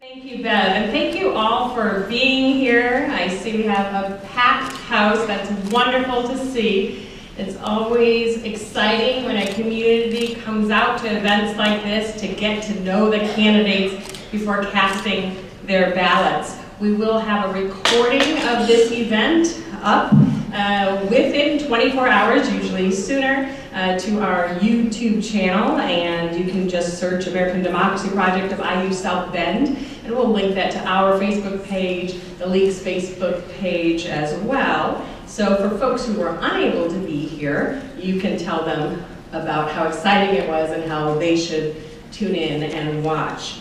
Thank you, Bev, and thank you all for being here. I see we have a packed house. That's wonderful to see. It's always exciting when a community comes out to events like this to get to know the candidates before casting their ballots. We will have a recording of this event up within 24 hours, usually sooner, to our YouTube channel, and you can just search American Democracy Project of IU South Bend, and we'll link that to our Facebook page, the League's Facebook page as well. So for folks who were unable to be here, you can tell them about how exciting it was and how they should tune in and watch.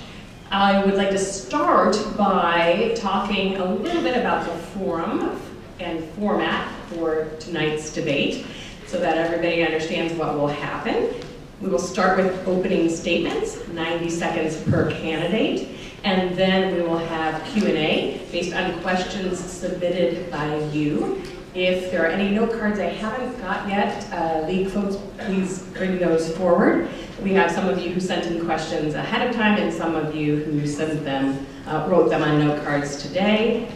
I would like to start by talking a little bit about the forum and format for tonight's debate so that everybody understands what will happen. We will start with opening statements, 90 seconds per candidate, and then we will have Q&A based on questions submitted by you. If there are any note cards I haven't got yet, League folks, please bring those forward. We have some of you who sent in questions ahead of time and some of you who sent them, wrote them on note cards today.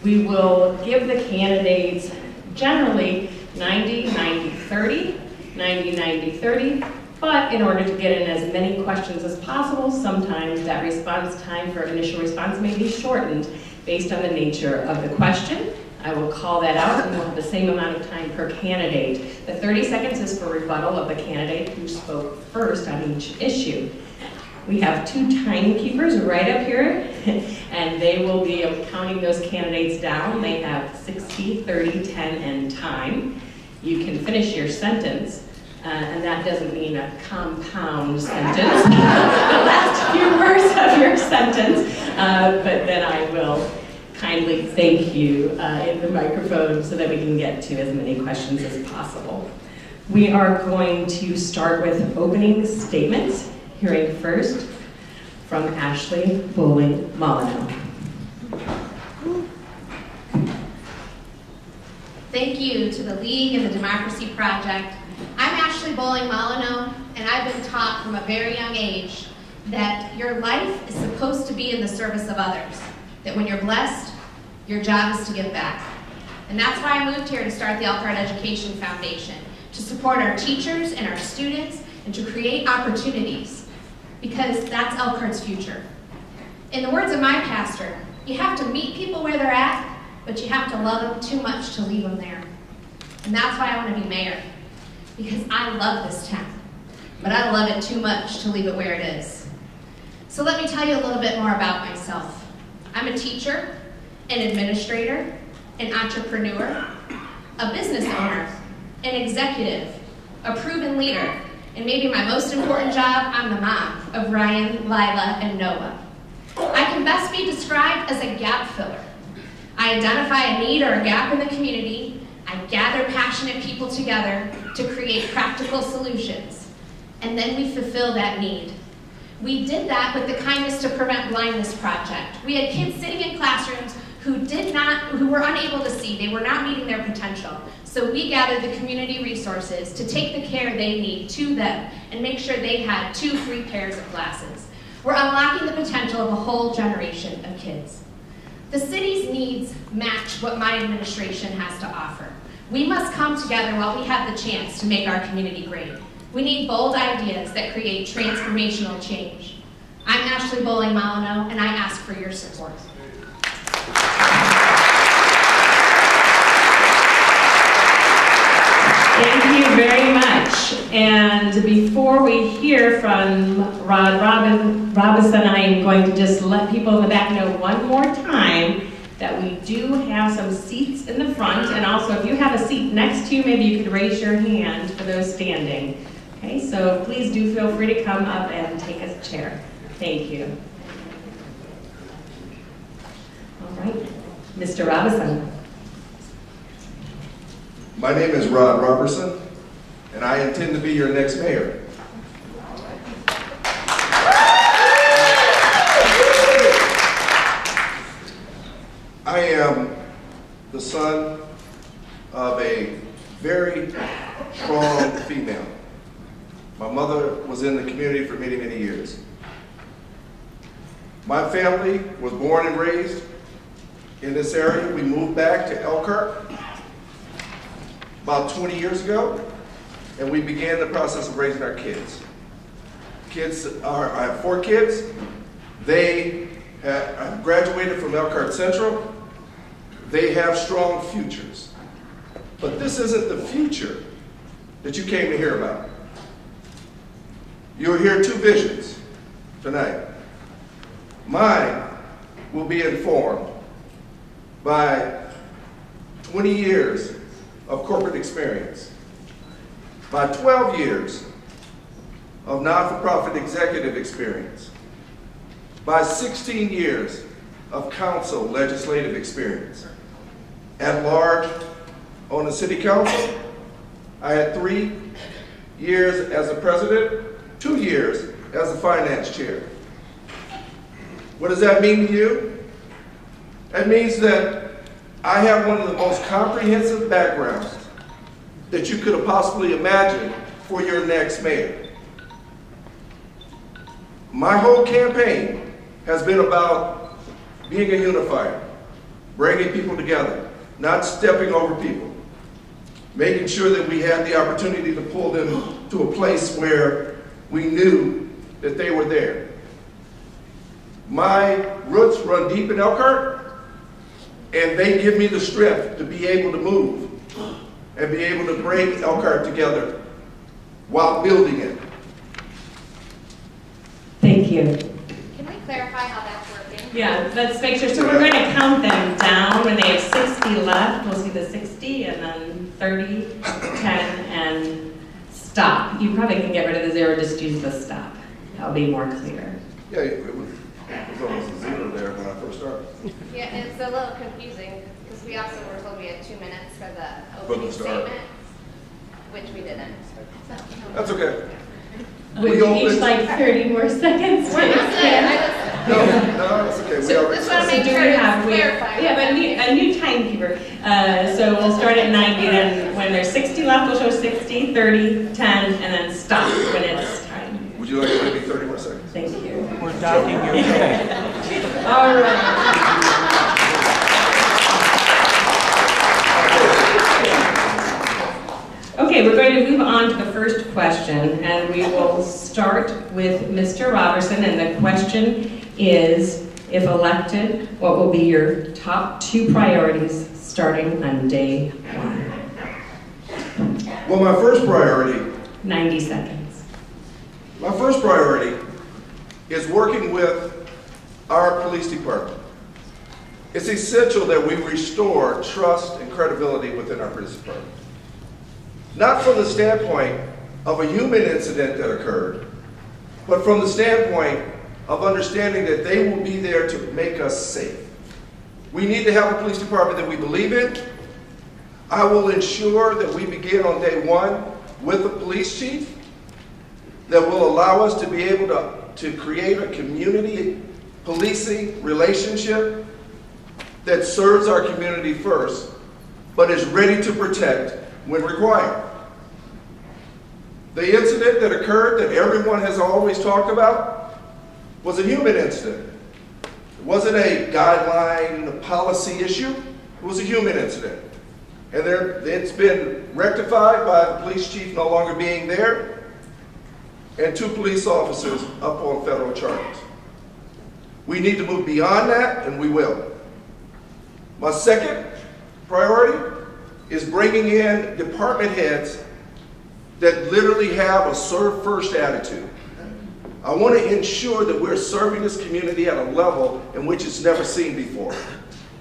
We will give the candidates generally 90-90-30, 90-90-30, but in order to get in as many questions as possible, sometimes that response time for initial response may be shortened based on the nature of the question. I will call that out, and we'll have the same amount of time per candidate. The 30 seconds is for rebuttal of the candidate who spoke first on each issue. We have two timekeepers right up here, and they will be counting those candidates down. They have 60, 30, 10, and time. You can finish your sentence, and that doesn't mean a compound sentence, the last few words of your sentence, but then I will kindly thank you in the microphone so that we can get to as many questions as possible. We are going to start with opening statements, hearing first from Ashley Boling Molyneaux. Thank you to the League and the Democracy Project. I'm Ashley Boling Molyneaux, and I've been taught from a very young age that your life is supposed to be in the service of others. That when you're blessed, your job is to give back. And that's why I moved here to start the Elkhart Education Foundation, to support our teachers and our students and to create opportunities, because that's Elkhart's future. In the words of my pastor, you have to meet people where they're at, but you have to love them too much to leave them there. And that's why I want to be mayor, because I love this town, but I love it too much to leave it where it is. So let me tell you a little bit more about myself. I'm a teacher, an administrator, an entrepreneur, a business owner, an executive, a proven leader, and maybe my most important job, I'm the mom of Ryan, Lila, and Noah. I can best be described as a gap filler. I identify a need or a gap in the community, I gather passionate people together to create practical solutions, and then we fulfill that need. We did that with the Kindness to Prevent Blindness project. We had kids sitting in classrooms who were unable to see. They were not meeting their potential. So we gathered the community resources to take the care they need to them and make sure they had 2 free pairs of glasses. We're unlocking the potential of a whole generation of kids. The city's needs match what my administration has to offer. We must come together while we have the chance to make our community great. We need bold ideas that create transformational change. I'm Ashley Boling Molyneaux, and I ask for your support. Thank you very much. And before we hear from Roberson, I am going to just let people in the back know one more time that we do have some seats in the front, and also if you have a seat next to you, maybe you could raise your hand for those standing. Okay, so please do feel free to come up and take a chair. Thank you. All right, Mr. Roberson. My name is Rod Roberson, and I intend to be your next mayor. I am the son of a very strong female. My mother was in the community for many, many years. My family was born and raised in this area. We moved back to Elkhart about 20 years ago, and we began the process of raising our kids. I have 4 kids. They have graduated from Elkhart Central. They have strong futures. But this isn't the future that you came to hear about. You'll hear 2 visions tonight. Mine will be informed by 20 years of corporate experience, by 12 years of non-for-profit executive experience, by 16 years of council legislative experience. At large on the city council, I had 3 years as a president, 2 years as a finance chair. What does that mean to you? That means that I have one of the most comprehensive backgrounds that you could have possibly imagined for your next mayor. My whole campaign has been about being a unifier, bringing people together, not stepping over people, making sure that we had the opportunity to pull them to a place where we knew that they were there. My roots run deep in Elkhart, and they give me the strength to be able to move and be able to bring Elkhart together while building it. Thank you. Can we clarify how that's working? Yeah, let's make sure. So we're going to count them down. When they have 60 left, we'll see the 60, and then 30, 10, and stop. You probably can get rid of the 0, just use the stop. That'll be more clear. Yeah, it was almost a 0 there when I first started. Yeah, it's a little confusing because we also were told we had 2 minutes for the opening statement, which we didn't. So, That's okay. Would you each like 30 more seconds? we're not done. No, that's okay. We already Just want to started. make sure we have a new timekeeper. So we'll start at 90, then when there's 60 left, we'll show 60, 30, 10, and then stop when it's time. Would you like to give me 30 more seconds? Thank you. We're docking your pay. All right. Okay, we're going to move on to the first question, and we will start with Mr. Roberson, and the question is, if elected, what will be your top 2 priorities starting on day 1? Well, my first priority 90 seconds. My first priority is working with our police department. It's essential that we restore trust and credibility within our police department. Not from the standpoint of a human incident that occurred, but from the standpoint of understanding that they will be there to make us safe. We need to have a police department that we believe in. I will ensure that we begin on day 1 with a police chief that will allow us to be able to create a community policing relationship that serves our community first, but is ready to protect when required. The incident that occurred that everyone has always talked about was a human incident. It wasn't a guideline, a policy issue. It was a human incident. And it's been rectified by the police chief no longer being there and 2 police officers up on federal charges. We need to move beyond that, and we will. My second priority is bringing in department heads that literally have a serve first attitude. I want to ensure that we're serving this community at a level in which it's never seen before.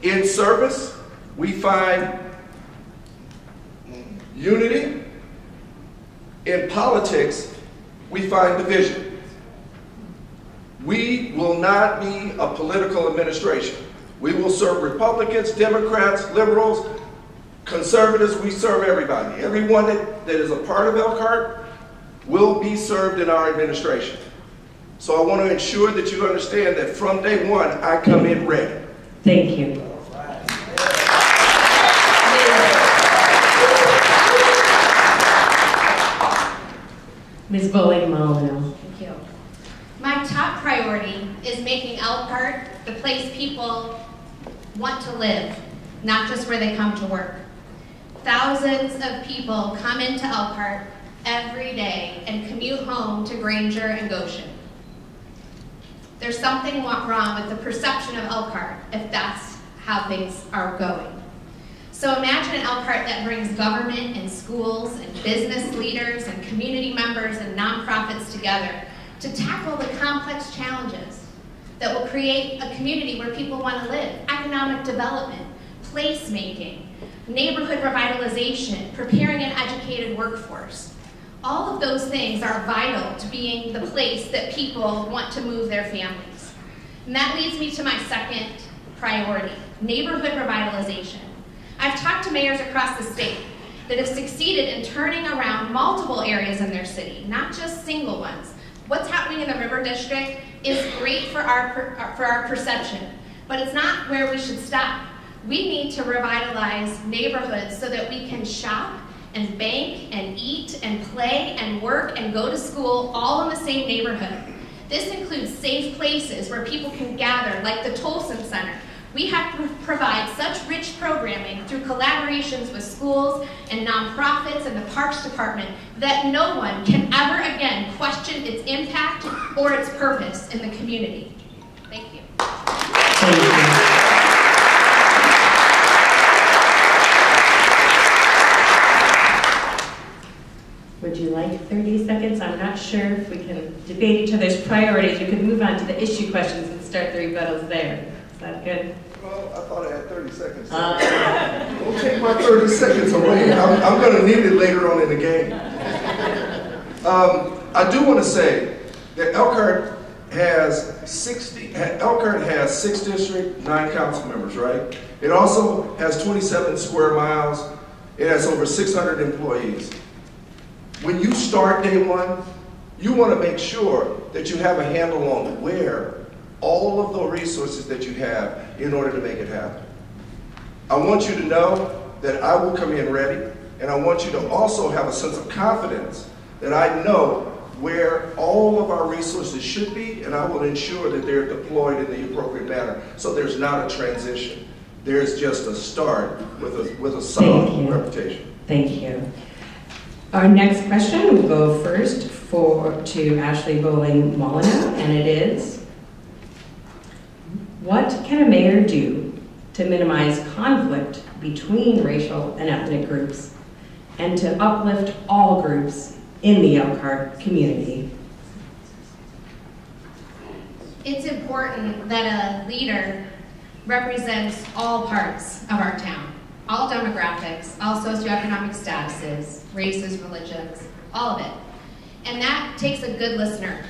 In service, we find unity. In politics, we find division. We will not be a political administration. We will serve Republicans, Democrats, liberals, conservatives. We serve everybody. Everyone that is a part of Elkhart will be served in our administration. So I want to ensure that you understand that from day 1, I come in ready. Thank you. Ms. Boling, Molyneaux. Thank you. My top priority is making Elkhart the place people want to live, not just where they come to work. Thousands of people come into Elkhart every day and commute home to Granger and Goshen. There's something wrong with the perception of Elkhart if that's how things are going. So imagine an Elkhart that brings government and schools and business leaders and community members and nonprofits together to tackle the complex challenges that will create a community where people want to live: economic development, placemaking, neighborhood revitalization, preparing an educated workforce. All of those things are vital to being the place that people want to move their families. And that leads me to my second priority: neighborhood revitalization. I've talked to mayors across the state that have succeeded in turning around multiple areas in their city, not just single ones. What's happening in the River District is great for our perception, but it's not where we should stop. We need to revitalize neighborhoods so that we can shop and bank and eat and play and work and go to school all in the same neighborhood. This includes safe places where people can gather, like the Tolson Center. We have to provide such rich programming through collaborations with schools and nonprofits and the Parks Department that no one can ever again question its impact or its purpose in the community. Thank you. Thank you. Would you like 30 seconds? I'm not sure if we can debate each other's priorities. We could move on to the issue questions and start the rebuttals there. Is that good? Well, I thought I had 30 seconds. Don't take my 30 seconds away. I'm going to need it later on in the game. I do want to say that Elkhart has 6 districts, 9 council members, right? It also has 27 square miles. It has over 600 employees. When you start day one, you want to make sure that you have a handle on where all of the resources that you have in order to make it happen. I want you to know that I will come in ready, and I want you to also have a sense of confidence that I know where all of our resources should be, and I will ensure that they're deployed in the appropriate manner, so there's not a transition. There's just a start with a solid reputation. Thank you. Our next question will go first to Ashley Boling Molyneaux, and it is: what can a mayor do to minimize conflict between racial and ethnic groups and to uplift all groups in the Elkhart community? It's important that a leader represents all parts of our town, all demographics, all socioeconomic statuses, races, religions, all of it. And that takes a good listener.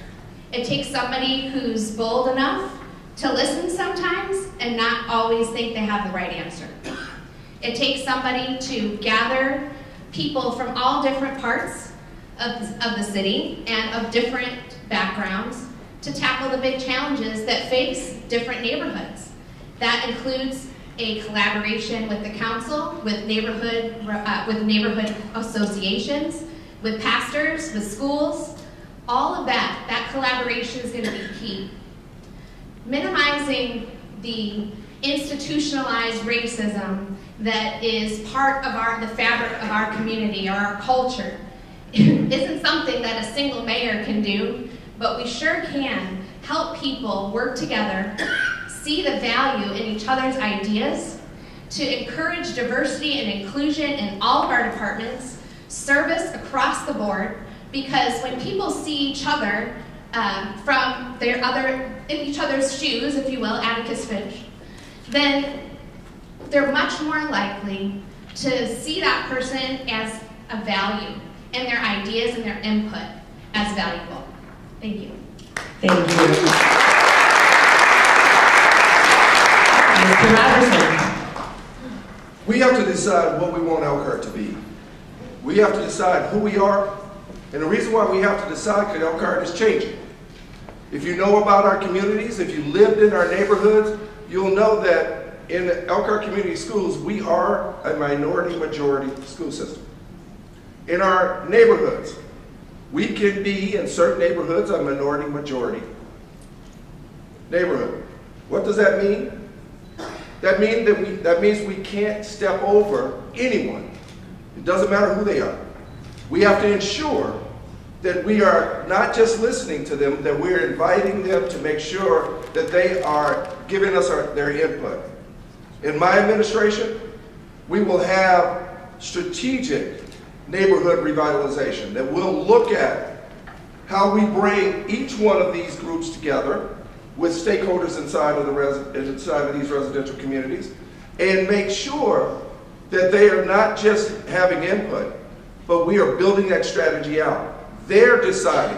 It takes somebody who's bold enough to listen sometimes and not always think they have the right answer. It takes somebody to gather people from all different parts of the city and of different backgrounds to tackle the big challenges that face different neighborhoods. That includes a collaboration with the council, with neighborhood associations, with pastors, with schools. All of that collaboration is going to be key. Minimizing the institutionalized racism that is part of the fabric of our community or our culture isn't something that a single mayor can do, but we sure can help people work together, see the value in each other's ideas, to encourage diversity and inclusion in all of our departments, service across the board, because when people see each other in each other's shoes, if you will, Atticus Finch, then they're much more likely to see that person as a value and their ideas and their input as valuable. Thank you. Thank you. Mr. Roberson. We have to decide what we want Elkhart to be. We have to decide who we are, and the reason why we have to decide because Elkhart is changing. If you know about our communities, if you lived in our neighborhoods, you'll know that in the Elkhart Community Schools, we are a minority-majority school system. In our neighborhoods, We can be, in certain neighborhoods, a minority-majority neighborhood. What does that mean? That means we can't step over anyone. It doesn't matter who they are. We have to ensure that we are not just listening to them, that we're inviting them to make sure that they are giving us their input. In my administration, we will have strategic neighborhood revitalization that will look at how we bring each one of these groups together with stakeholders inside of these residential communities and make sure that they are not just having input, but we are building that strategy out. They're deciding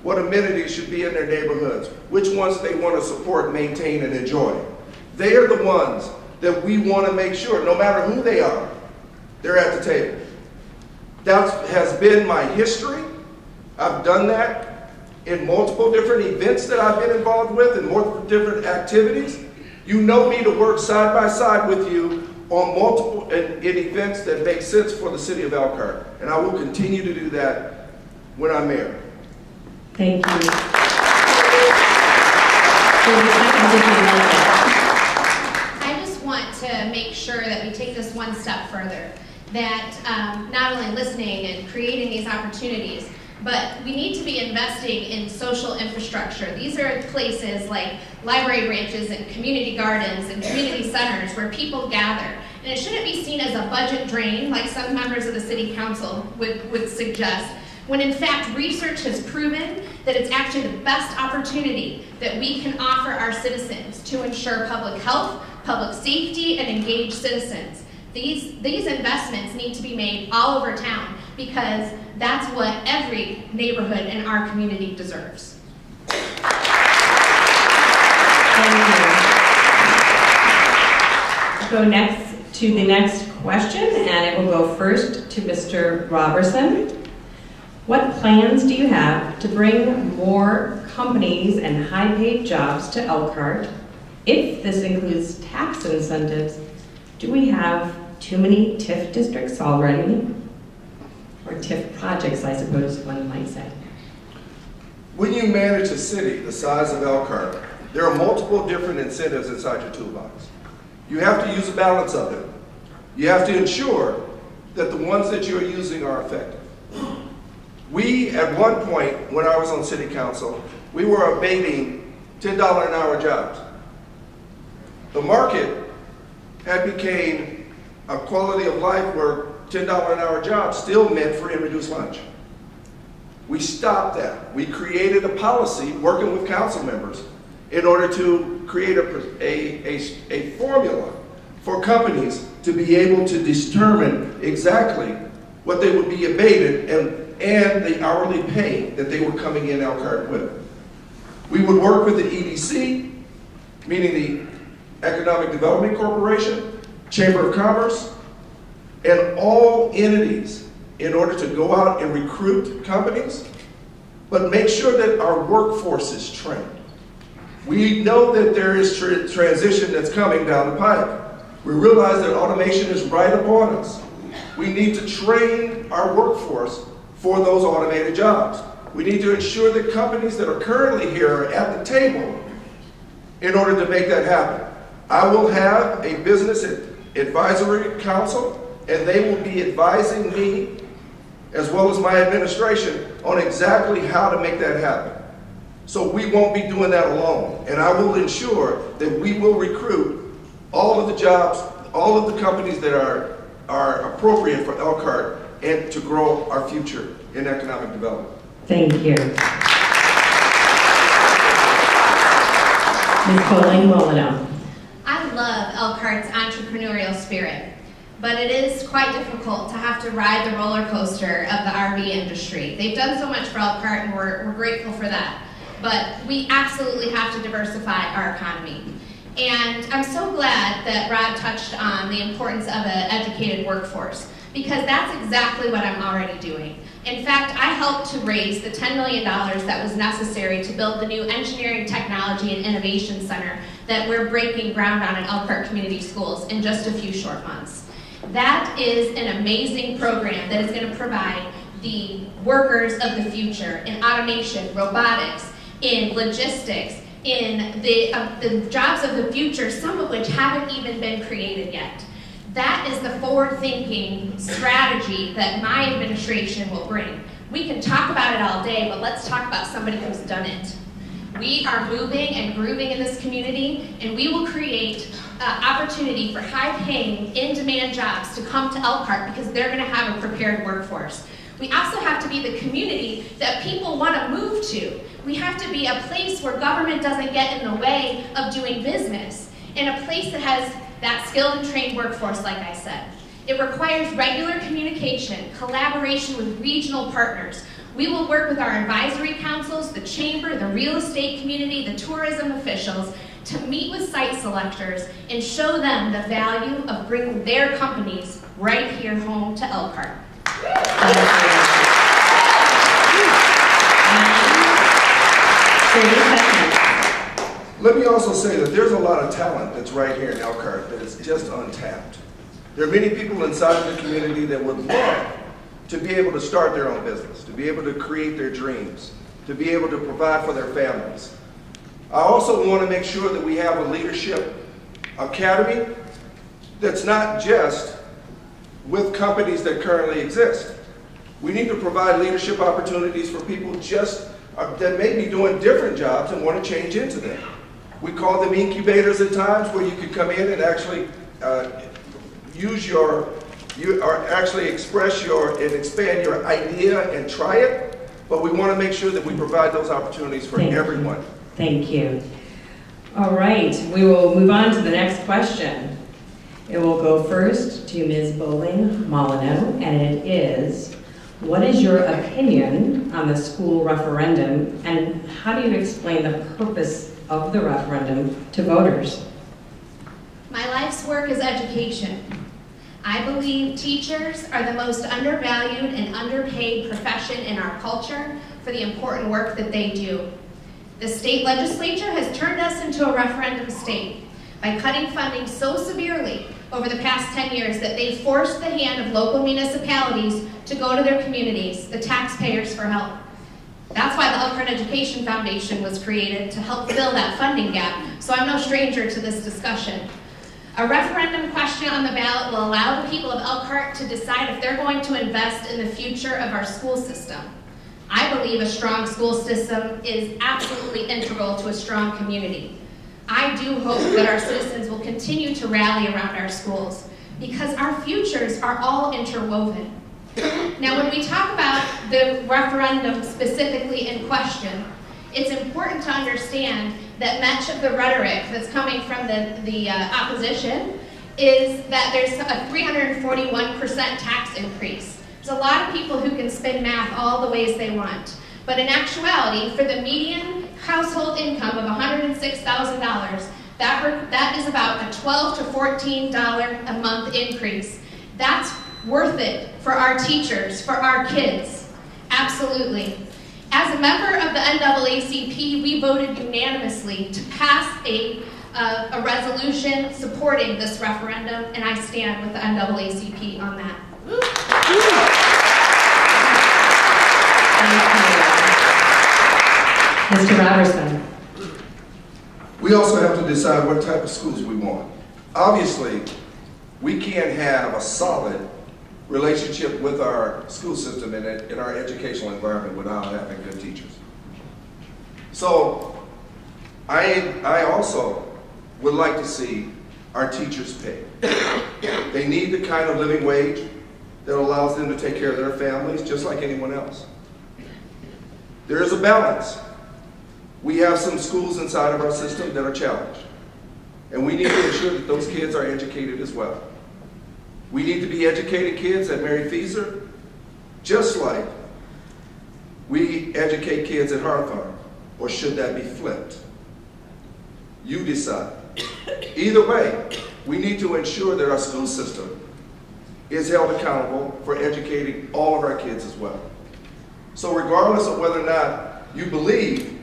what amenities should be in their neighborhoods, which ones they want to support, maintain, and enjoy. They are the ones that we want to make sure, no matter who they are, they're at the table. That has been my history. I've done that in multiple different events that I've been involved with, in multiple different activities. You know me to work side by side with you on multiple in events that make sense for the city of Elkhart. And I will continue to do that when I'm mayor. Thank you. I just want to make sure that we take this one step further, that not only listening and creating these opportunities, but we need to be investing in social infrastructure. These are places like library branches and community gardens and community centers where people gather. And it shouldn't be seen as a budget drain like some members of the city council would suggest, when in fact research has proven that it's actually the best opportunity that we can offer our citizens to ensure public health, public safety, and engaged citizens. These investments need to be made all over town because that's what every neighborhood in our community deserves. Thank you. Go next to the next question, and it will go first to Mr. Roberson. What plans do you have to bring more companies and high-paid jobs to Elkhart? If this includes tax incentives, do we have too many TIF districts already? Or TIF projects, I suppose one might say. When you manage a city the size of Elkhart, there are multiple different incentives inside your toolbox. You have to use a balance of it. You have to ensure that the ones that you're using are effective. We, at one point, when I was on city council, we were abating $10 an hour jobs. The market had became a quality of life where $10 an hour jobs still meant free and reduced lunch. We stopped that. We created a policy working with council members in order to create a formula for companies to be able to determine exactly what they would be abated and the hourly pay that they were coming in Elkhart with. We would work with the EDC, meaning the Economic Development Corporation, Chamber of Commerce, and all entities in order to go out and recruit companies, but make sure that our workforce is trained. We know that there is transition that's coming down the pipe. We realize that automation is right upon us. We need to train our workforce for those automated jobs. We need to ensure that companies that are currently here are at the table in order to make that happen. I will have a business advisory council, and they will be advising me, as well as my administration, on exactly how to make that happen. So we won't be doing that alone. And I will ensure that we will recruit all of the jobs, all of the companies that are appropriate for Elkhart and to grow our future in economic development. Thank you. Ms. Boling, Molyneaux. I love Elkhart's entrepreneurial spirit, but it is quite difficult to have to ride the roller coaster of the RV industry. They've done so much for Elkhart, and we're grateful for that. But we absolutely have to diversify our economy. And I'm so glad that Rob touched on the importance of an educated workforce, because that's exactly what I'm already doing. In fact, I helped to raise the $10 million that was necessary to build the new Engineering, Technology, and Innovation Center that we're breaking ground on in Elkhart Community Schools in just a few short months. That is an amazing program that is going to provide the workers of the future in automation, robotics, in logistics, in the jobs of the future, some of which haven't even been created yet. That is the forward-thinking strategy that my administration will bring. We can talk about it all day, but let's talk about somebody who's done it. We are moving and grooving in this community, and we will create opportunity for high-paying, in-demand jobs to come to Elkhart because they're going to have a prepared workforce. We also have to be the community that people want to move to. We have to be a place where government doesn't get in the way of doing business, and a place that has that skilled and trained workforce, like I said. It requires regular communication, collaboration with regional partners. We will work with our advisory councils, the chamber, the real estate community, the tourism officials, to meet with site selectors and show them the value of bringing their companies right here home to Elkhart. Let me also say that there's a lot of talent that's right here in Elkhart that is just untapped. There are many people inside of the community that would love to be able to start their own business, to be able to create their dreams, to be able to provide for their families. I also want to make sure that we have a leadership academy that's not just with companies that currently exist. We need to provide leadership opportunities for people just that may be doing different jobs and want to change into them. We call them incubators at times, where you could come in and actually actually express and expand your idea and try it, but we want to make sure that we provide those opportunities for everyone. Thank you. All right, we will move on to the next question. It will go first to Ms. Boling, Molyneaux, and it is, what is your opinion on the school referendum, and how do you explain the purpose of the referendum to voters? My life's work is education. I believe teachers are the most undervalued and underpaid profession in our culture for the important work that they do. The state legislature has turned us into a referendum state by cutting funding so severely over the past 10 years that they forced the hand of local municipalities to go to their communities, the taxpayers, for help. That's why the Elkhart Education Foundation was created, to help fill that funding gap, so I'm no stranger to this discussion. A referendum question on the ballot will allow the people of Elkhart to decide if they're going to invest in the future of our school system. I believe a strong school system is absolutely integral to a strong community. I do hope that our citizens will continue to rally around our schools, because our futures are all interwoven. Now, when we talk about the referendum specifically in question, it's important to understand that much of the rhetoric that's coming from the opposition is that there's a 341% tax increase. There's a lot of people who can spin math all the ways they want. But in actuality, for the median household income of $106,000, that is about a $12 to $14 a month increase. That's worth it for our teachers, for our kids. Absolutely. As a member of the NAACP, we voted unanimously to pass a resolution supporting this referendum, and I stand with the NAACP on that. Mr. Roberson. We also have to decide what type of schools we want. Obviously, we can't have a solid relationship with our school system and in our educational environment without having good teachers. So I also would like to see our teachers paid. They need the kind of living wage that allows them to take care of their families just like anyone else. There is a balance. We have some schools inside of our system that are challenged, and we need to ensure that those kids are educated as well. We need to be educated kids at Mary Feaser, just like we educate kids at Hawthorne, or should that be flipped? You decide. Either way, we need to ensure that our school system is held accountable for educating all of our kids as well. So regardless of whether or not you believe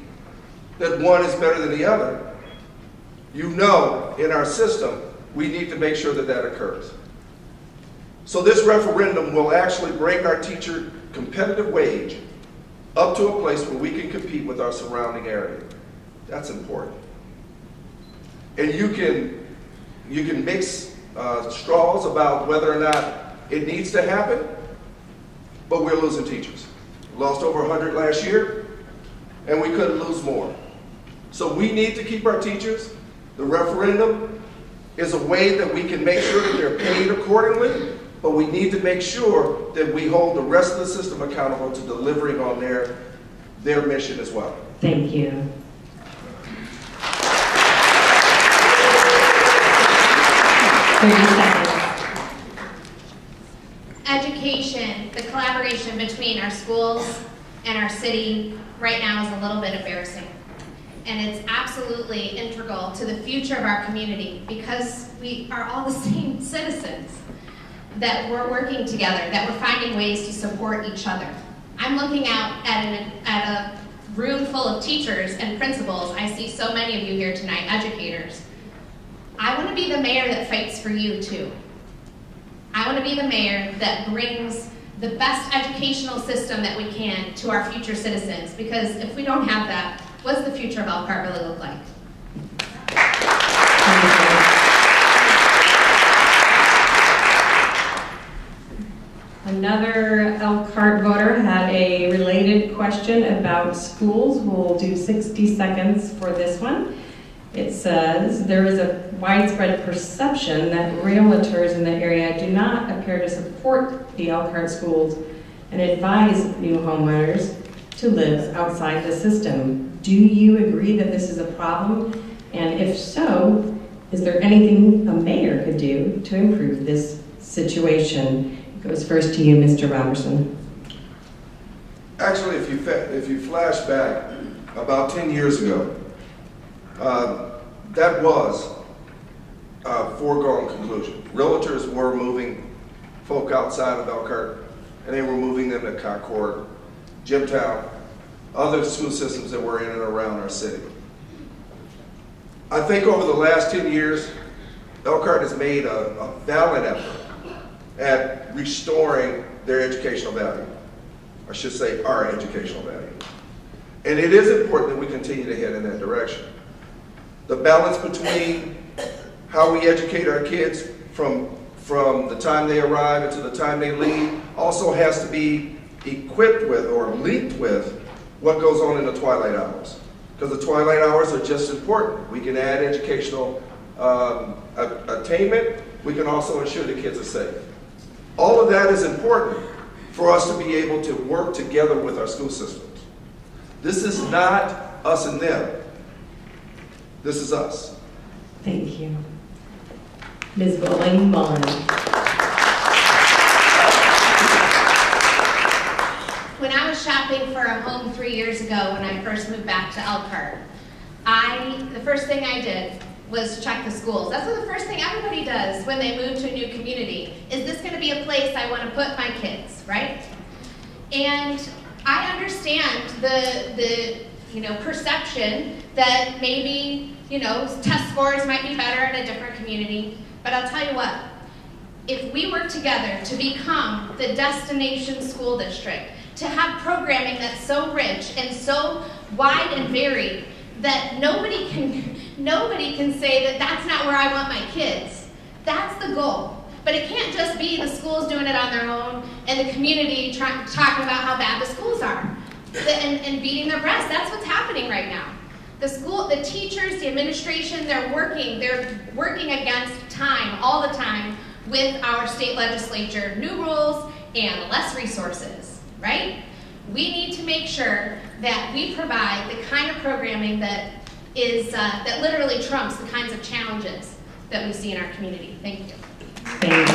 that one is better than the other, you know in our system we need to make sure that that occurs. So this referendum will actually bring our teacher competitive wage up to a place where we can compete with our surrounding area. That's important. And you can mix straws about whether or not it needs to happen, but we're losing teachers. We lost over 100 last year, and we couldn't lose more. So we need to keep our teachers. The referendum is a way that we can make sure that they're paid accordingly, but we need to make sure that we hold the rest of the system accountable to delivering on their mission as well. Thank you. Education, the collaboration between our schools and our city right now is a little bit embarrassing. And it's absolutely integral to the future of our community because we are all the same citizens, that we're working together, that we're finding ways to support each other. I'm looking out at a room full of teachers and principals. I see so many of you here tonight, educators. I want to be the mayor that fights for you too. I want to be the mayor that brings the best educational system that we can to our future citizens, because if we don't have that, what's the future of Elkhart really look like? Another Elkhart voter had a related question about schools. We'll do 60 seconds for this one. It says, there is a widespread perception that realtors in the area do not appear to support the Elkhart schools and advise new homeowners to live outside the system. Do you agree that this is a problem? And if so, is there anything a mayor could do to improve this situation? It goes first to you, Mr. Roberson. Actually, if you flash back about 10 years ago, that was a foregone conclusion. Realtors were moving folk outside of Elkhart, and they were moving them to Concord, Jimtown, other school systems that were in and around our city. I think over the last 10 years, Elkhart has made a valiant effort at restoring their educational value. I should say our educational value. And it is important that we continue to head in that direction. The balance between how we educate our kids from the time they arrive until the time they leave also has to be equipped with or linked with what goes on in the twilight hours. Because the twilight hours are just important. We can add educational attainment. We can also ensure the kids are safe. All of that is important for us to be able to work together with our school systems. This is not us and them. This is us. Thank you. Ms. Boling. When I was shopping for a home 3 years ago when I first moved back to Elkhart, the first thing I did was check the schools. That's the first thing everybody does when they move to a new community. Is this going to be a place I want to put my kids, right? And I understand the perception that maybe, test scores might be better in a different community. But I'll tell you what, if we work together to become the destination school district, to have programming that's so rich and so wide and varied that nobody can say that that's not where I want my kids. That's the goal. But it can't just be the schools doing it on their own and the community talking about how bad the schools are and beating their breasts. That's what's happening right now. The teachers, the administration, they're working against time all the time with our state legislature, new rules and less resources, right? We need to make sure that we provide the kind of programming that that literally trumps the kinds of challenges that we see in our community. Thank you. Thank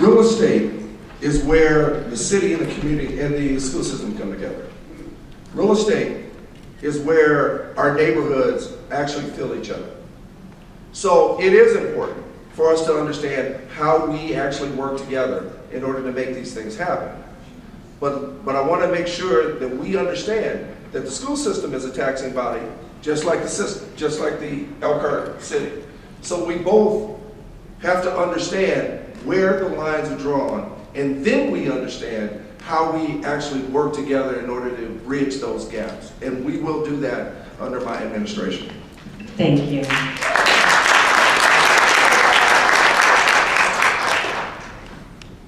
you. Real estate is where the city and the community and the school system come together. Real estate is where our neighborhoods actually fill each other. So it is important for us to understand how we actually work together in order to make these things happen. But I want to make sure that we understand that the school system is a taxing body, just like the system, just like the Elkhart city. So we both have to understand where the lines are drawn, and then we understand how we actually work together in order to bridge those gaps. And we will do that under my administration. Thank you.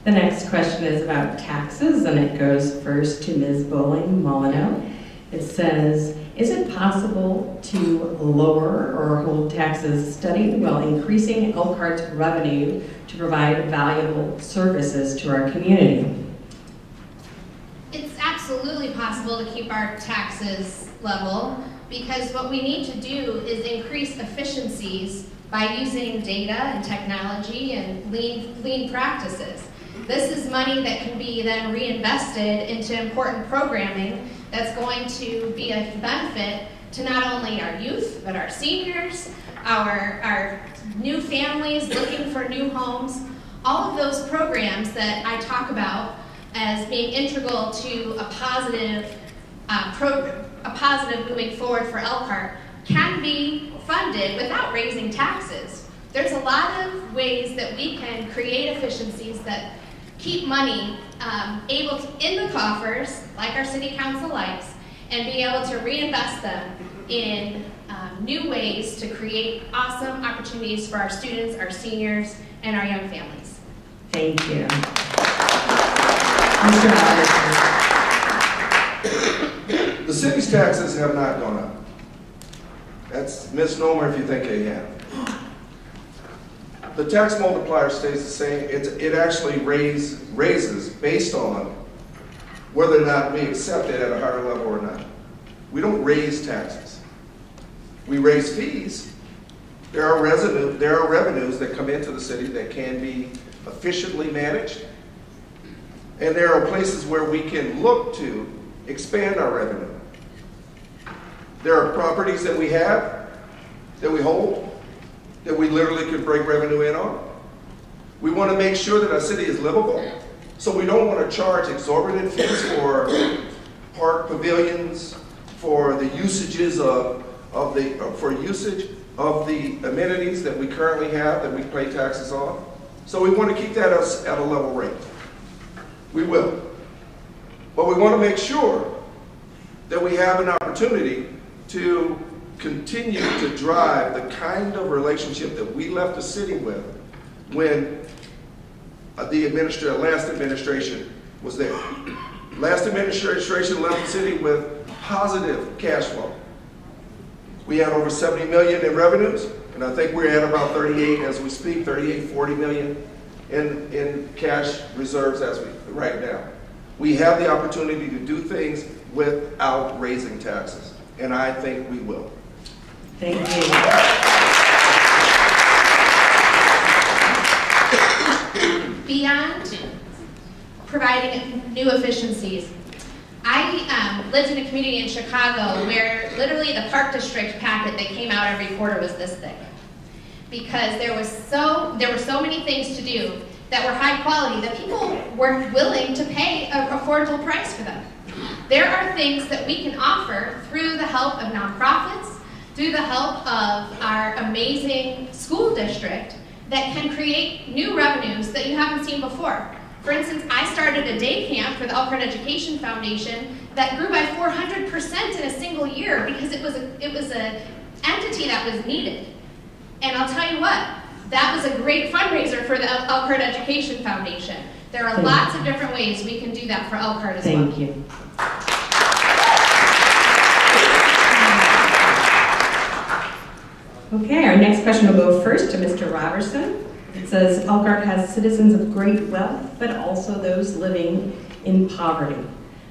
The next question is about taxes, and it goes first to Ms. Boling, Molyneaux. It says, is it possible to lower or hold taxes steady while increasing Elkhart's revenue to provide valuable services to our community? It's absolutely possible to keep our taxes level, because what we need to do is increase efficiencies by using data and technology and lean practices. This is money that can be then reinvested into important programming that's going to be a benefit to not only our youth, but our seniors, our new families looking for new homes. All of those programs that I talk about as being integral to a positive moving forward for Elkhart can be funded without raising taxes. There's a lot of ways that we can create efficiencies that keep money able to, in the coffers, like our city council likes, and be able to reinvest them in new ways to create awesome opportunities for our students, our seniors, and our young families. Thank you. Mr. Roberson. The city's taxes have not gone up. That's misnomer if you think they have. The tax multiplier stays the same. It actually raises based on whether or not we accept it at a higher level or not. We don't raise taxes. We raise fees. There are revenues that come into the city that can be efficiently managed. And there are places where we can look to expand our revenue. There are properties that we have, that we hold, that we literally could break revenue in on. We want to make sure that our city is livable, so we don't want to charge exorbitant fees for park pavilions, for the usages for usage of the amenities that we currently have that we pay taxes on. So we want to keep that at a level rate. We will. But we want to make sure that we have an opportunity to continue to drive the kind of relationship that we left the city with when the last administration was there. Last administration left the city with positive cash flow. We had over 70 million in revenues, and I think we're at about 38 as we speak, 40 million in cash reserves right now. We have the opportunity to do things without raising taxes, and I think we will. Thank you. Beyond providing new efficiencies, I lived in a community in Chicago where literally the Park District packet that came out every quarter was this thick, because there were so many things to do that were high quality that people were willing to pay an affordable price for them. There are things that we can offer through the help of nonprofits, through the help of our amazing school district that can create new revenues that you haven't seen before. For instance, I started a day camp for the Elkhart Education Foundation that grew by 400% in a single year because it was an entity that was needed. And I'll tell you what, that was a great fundraiser for the Elkhart Education Foundation. There are lots of different ways we can do that for Elkhart as well. Thank you. Okay, our next question will go first to Mr. Roberson. It says, Elkhart has citizens of great wealth, but also those living in poverty.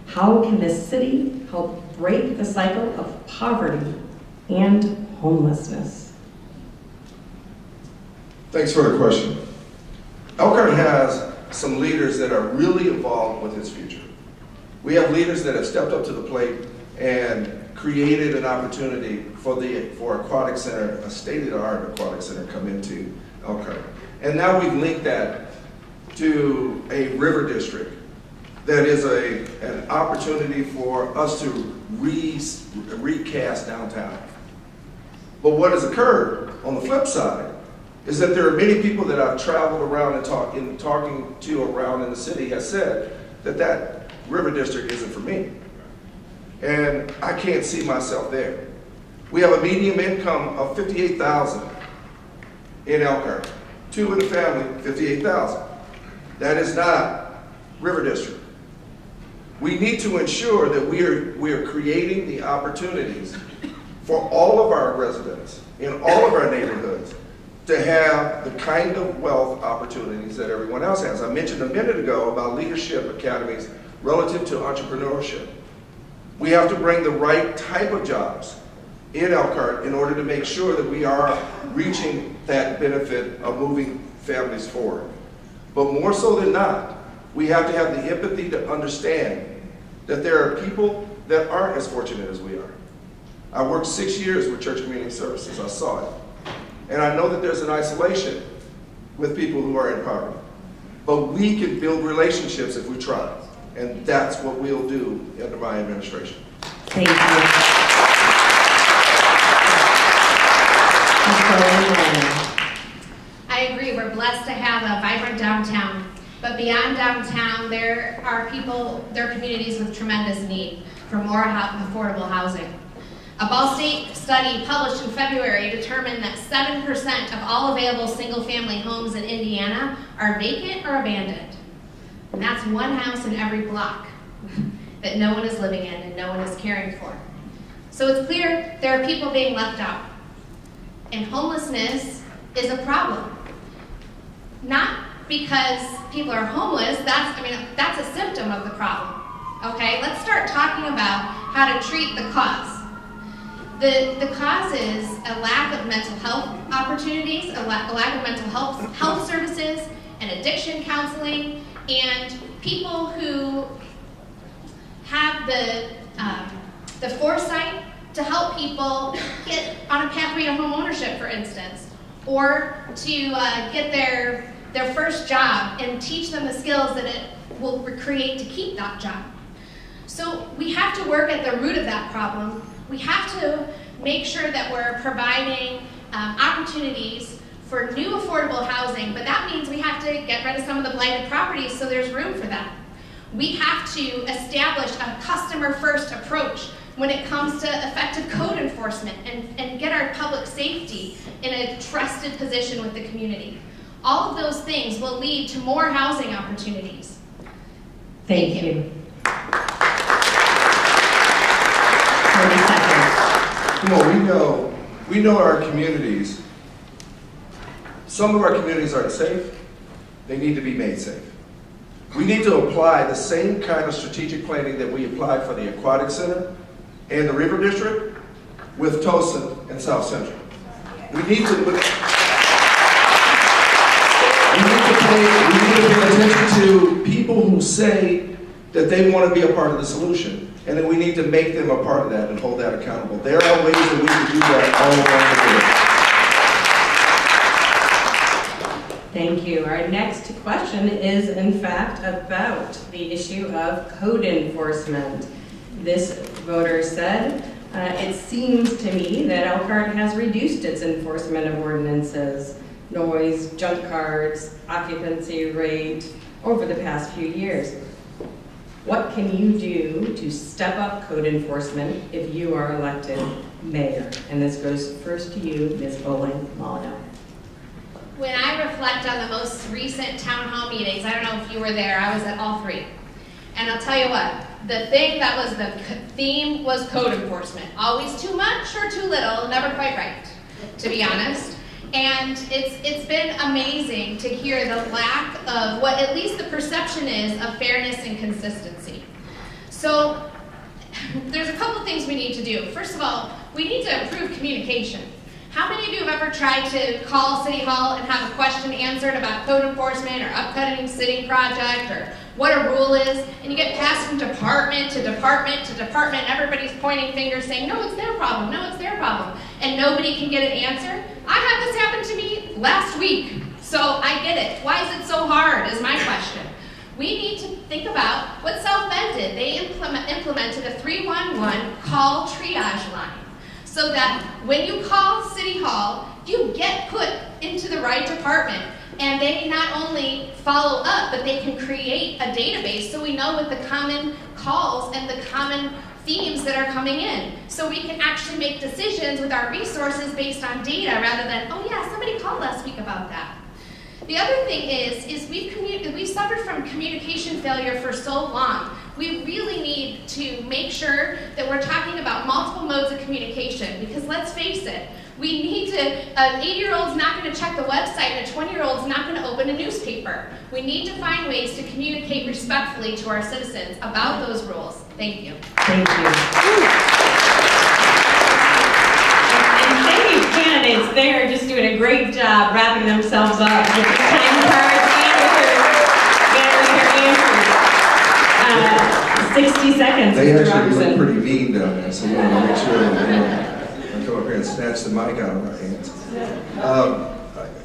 How can the city help break the cycle of poverty and homelessness? Thanks for the question. Elkhart has some leaders that are really involved with its future. We have leaders that have stepped up to the plate and created an opportunity for Aquatic Center, a state-of-the-art aquatic center, come into Elkhart. And now we've linked that to a river district that is an opportunity for us to recast downtown. But what has occurred on the flip side is that there are many people that I've traveled around and talking to around in the city has said that that river district isn't for me. And I can't see myself there. We have a median income of $58,000 in Elkhart. 2 in the family, $58,000. That is not river district. We need to ensure that we are creating the opportunities for all of our residents in all of our neighborhoods to have the kind of wealth opportunities that everyone else has. I mentioned a minute ago about leadership academies relative to entrepreneurship. We have to bring the right type of jobs in Elkhart in order to make sure that we are reaching that benefit of moving families forward. But more so than not, we have to have the empathy to understand that there are people that aren't as fortunate as we are. I worked 6 years with Church Community Services. I saw it. And I know that there's an isolation with people who are in poverty. But we can build relationships if we try. And that's what we'll do under my administration. Thank you. I agree. We're blessed to have a vibrant downtown. But beyond downtown, there are people, there are communities with tremendous need for more affordable housing. A Ball State study published in February determined that 7% of all available single-family homes in Indiana are vacant or abandoned. And that's one house in every block that no one is living in and no one is caring for. So it's clear there are people being left out. And homelessness is a problem. Not because people are homeless, that's a symptom of the problem. Okay, let's start talking about how to treat the cause. The cause is a lack of mental health opportunities, a lack of mental health services, and addiction counseling, and people who have the foresight to help people get on a pathway to home ownership, for instance, or to get their first job and teach them the skills that it will create to keep that job. So we have to work at the root of that problem. We have to make sure that we're providing opportunities for new affordable housing, but that means we have to get rid of some of the blighted properties so there's room for that. We have to establish a customer-first approach when it comes to effective code enforcement and get our public safety in a trusted position with the community. All of those things will lead to more housing opportunities. Thank you. 30 seconds. Come on, we know our communities. Some of our communities aren't safe. They need to be made safe. We need to apply the same kind of strategic planning that we applied for the Aquatic Center and the River District with Tosin and South Central. We need to pay attention to people who say that they want to be a part of the solution. And then we need to make them a part of that and hold that accountable. There are ways that we can do that all around the world. Thank you. Our next question is, in fact, about the issue of code enforcement. This voter said, it seems to me that Elkhart has reduced its enforcement of ordinances, noise, junk cards, occupancy rate, over the past few years. What can you do to step up code enforcement if you are elected mayor? And this goes first to you, Ms. Boling, Molyneaux. When I reflect on the most recent town hall meetings, I don't know if you were there, I was at all 3. And I'll tell you what, the thing that was the theme was code enforcement. Always too much or too little, never quite right, to be honest. And it's been amazing to hear the lack of what at least the perception is of fairness and consistency. So there's a couple things we need to do. First of all, we need to improve communication. How many of you have ever tried to call City Hall and have a question answered about code enforcement or upcoming city project or what a rule is, and you get passed from department to department to department, and everybody's pointing fingers saying, no, it's their problem, no, it's their problem, and nobody can get an answer? I had this happen to me last week, so I get it. Why is it so hard is my question. We need to think about what South Bend did. They implemented a 311 call triage line, so that when you call City Hall, you get put into the right department. And they not only follow up, but they can create a database so we know what the common calls and the common themes that are coming in. So we can actually make decisions with our resources based on data rather than, oh yeah, somebody called last week about that. The other thing is we've suffered from communication failure for so long. We really need to make sure that we're talking about multiple modes of communication, because let's face it, we need to, an 8-year-old's not going to check the website and a 20-year-old's not going to open a newspaper. We need to find ways to communicate respectfully to our citizens about those rules. Thank you. Thank you. And thank you, candidates. They are just doing a great job wrapping themselves up with the time cards and with their answers. 60 seconds, They Mr. actually Roberson. look pretty mean down there, so we want to make sure that I come up here and snatch the mic out of our hands.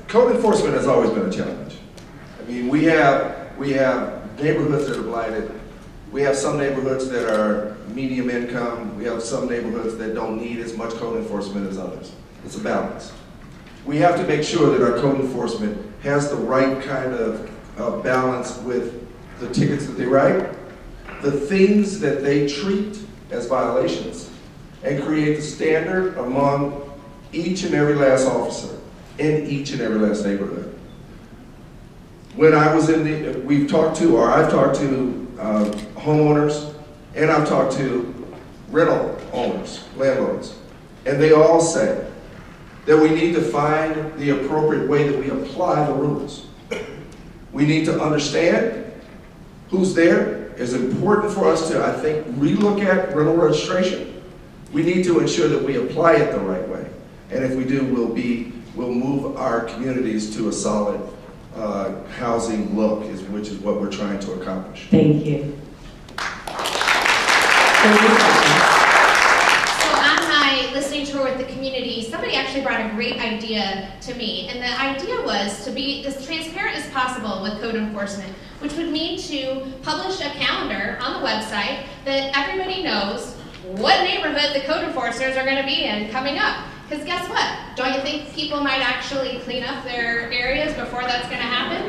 Code enforcement has always been a challenge. I mean, we have neighborhoods that are blighted. We have some neighborhoods that are medium income. We have some neighborhoods that don't need as much code enforcement as others. It's a balance. We have to make sure that our code enforcement has the right kind of balance with the tickets that they write, the things that they treat as violations, and create the standard among each and every last officer in each and every last neighborhood. When I was in the, I've talked to homeowners, and I've talked to rental owners, landlords, and they all say that we need to find the appropriate way that we apply the rules. We need to understand who's there. It's important for us to, I think, relook at rental registration. We need to ensure that we apply it the right way. And if we do, we'll move our communities to a solid housing look, which is what we're trying to accomplish. Thank you. So on my listening tour with the community, somebody actually brought a great idea to me. And the idea was to be as transparent as possible with code enforcement, which would mean to publish a calendar on the website that everybody knows what neighborhood the code enforcers are going to be in coming up. Because guess what? Don't you think people might actually clean up their areas before that's going to happen?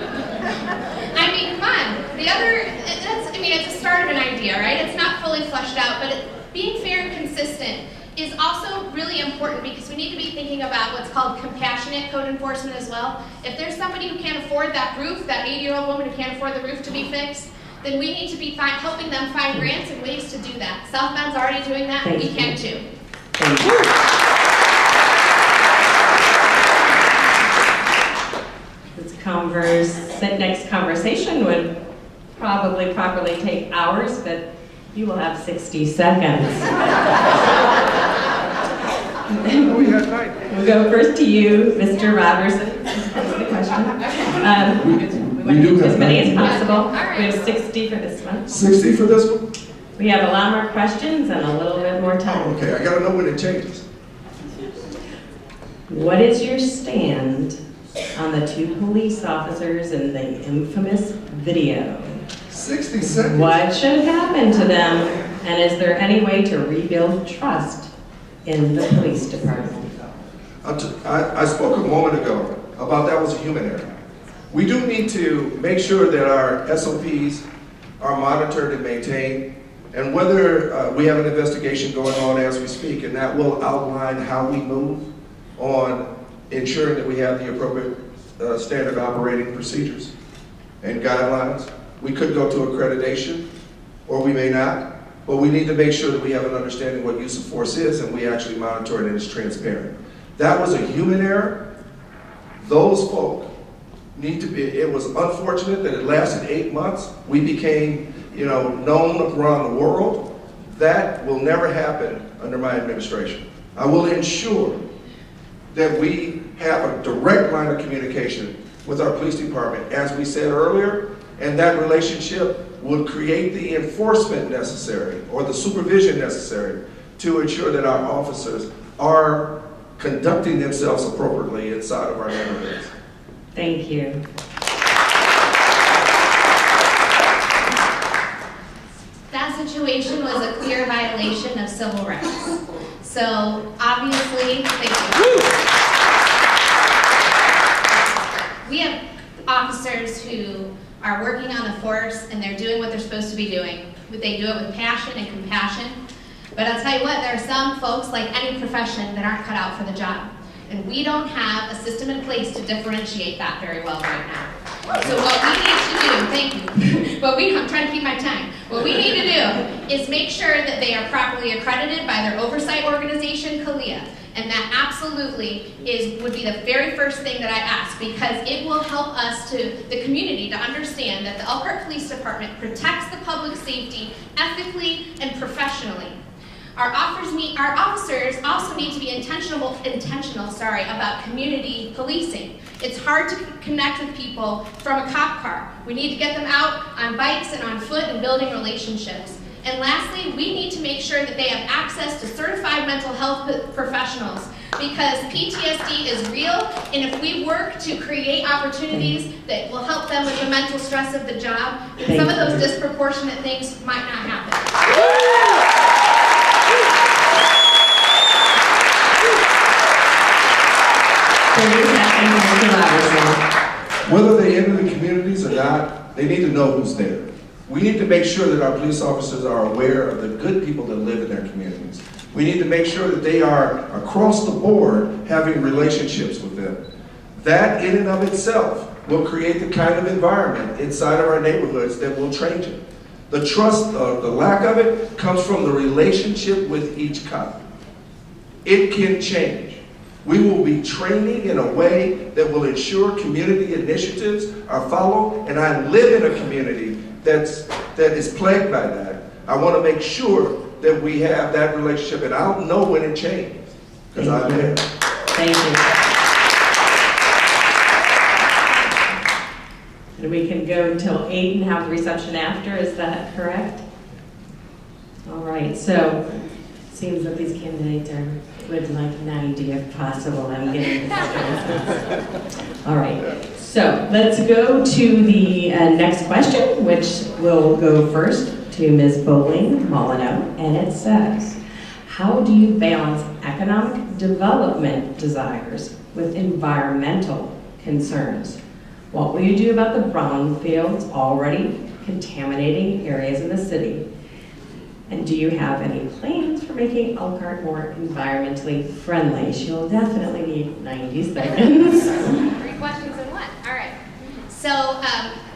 I mean, come on. It's a start of an idea, right? It's not fully fleshed out, but being fair and consistent is also really important, because we need to be thinking about what's called compassionate code enforcement as well. If there's somebody who can't afford that roof, that 80-year-old woman who can't afford the roof to be fixed, then we need to be helping them find grants and ways to do that. South Bend's already doing that, and we can too. Thank you. This next conversation would probably properly take hours, but you will have 60 seconds. We had time. We'll go first to you, Mr. Roberson. That's the question. We do have as many as time. possible. Right. We have 60 for this one. 60 for this one? We have a lot more questions and a little bit more time. Okay, I gotta know when it changes. What is your stand on the 2 police officers in the infamous video? 60 seconds. What should happen to them? And is there any way to rebuild trust in the police department? I spoke a moment ago about that was a human error. We do need to make sure that our SOPs are monitored and maintained, and whether we have an investigation going on as we speak, and that will outline how we move on ensuring that we have the appropriate standard operating procedures and guidelines. We could go to accreditation, or we may not, but we need to make sure that we have an understanding what use of force is, and we actually monitor it and it's transparent. That was a human error. Those folk need to be, it was unfortunate that it lasted 8 months. We became, known around the world. That will never happen under my administration. I will ensure that we have a direct line of communication with our police department, as we said earlier, and that relationship would create the enforcement necessary or the supervision necessary to ensure that our officers are conducting themselves appropriately inside of our neighborhoods. Thank you. That situation was a clear violation of civil rights. So obviously, thank you. we have officers who are working on the force and they're doing what they're supposed to be doing. They do it with passion and compassion. But I'll tell you what, there are some folks, like any profession, that aren't cut out for the job. And we don't have a system in place to differentiate that very well right now. So what we need to do, thank you, I'm trying to keep my time. What we need to do is make sure that they are properly accredited by their oversight organization, CALEA. And that absolutely would be the very first thing that I ask, because it will help us, the community, to understand that the Elkhart Police Department protects the public safety ethically and professionally. Our officers also need to be intentional about community policing. It's hard to connect with people from a cop car. We need to get them out on bikes and on foot and building relationships. And lastly, we need to make sure that they have access to certified mental health professionals, because PTSD is real, and if we work to create opportunities that will help them with the mental stress of the job, then some of those disproportionate things might not happen. Whether they enter the communities or not, they need to know who's there. We need to make sure that our police officers are aware of the good people that live in their communities. We need to make sure that they are, across the board, having relationships with them. That, in and of itself, will create the kind of environment inside of our neighborhoods that will change it. The trust, the lack of it, comes from the relationship with each cop. It can change. We will be training in a way that will ensure community initiatives are followed, and I live in a community that is plagued by that. I want to make sure that we have that relationship, and I don't know when it changes, because I'm there. Thank you. And we can go until 8 and have the reception after, is that correct? All right, so it seems that these candidates would like 90 if possible. I'm getting this. All right, so let's go to the next question, which will go first to Ms. Boling, Molyneaux, and it says, how do you balance economic development desires with environmental concerns? What will you do about the brownfields already contaminating areas in the city? And do you have any plans for making Elkhart more environmentally friendly? She'll definitely need 90 seconds. 3 questions in one. All right. So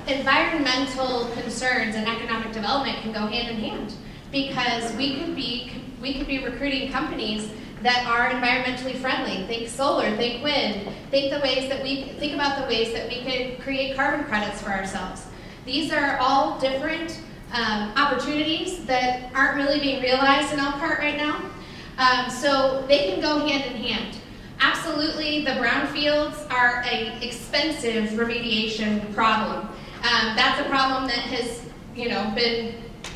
environmental concerns and economic development can go hand in hand, because we could be recruiting companies that are environmentally friendly. Think solar, think wind, think about the ways that we could create carbon credits for ourselves. These are all different opportunities that aren't really being realized in Elkhart right now. So they can go hand in hand. Absolutely, the brownfields are an expensive remediation problem. That's a problem that has, been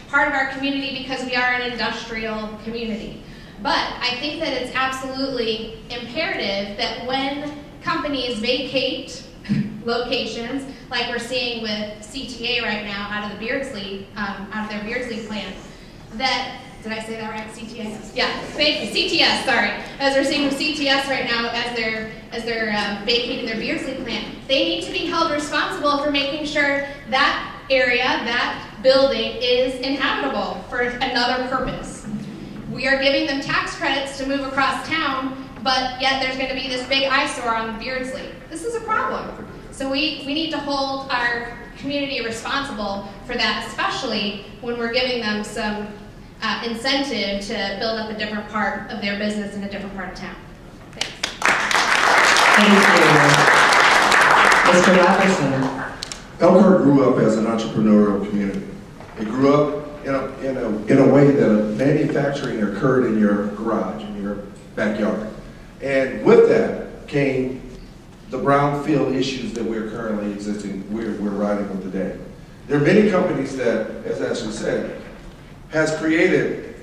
part of our community because we are an industrial community. But I think that it's absolutely imperative that when companies vacate locations, like we're seeing with CTA right now out of their Beardsley plant, that, did I say that right, CTS? Yeah, thank you, CTS, sorry. As we're seeing with CTS right now, as they're vacating their Beardsley plant, they need to be held responsible for making sure that area, that building is inhabitable for another purpose. We are giving them tax credits to move across town, but yet there's going to be this big eyesore on Beardsley. This is a problem. So we need to hold our community responsible for that, especially when we're giving them some incentive to build up a different part of their business in a different part of town. Thanks. Thank you. Mr. Roberson. Elkhart grew up as an entrepreneurial community. It grew up in a way that manufacturing occurred in your garage, in your backyard. And with that came the brownfield issues that we're riding with today. There are many companies that, as Ashley said, has created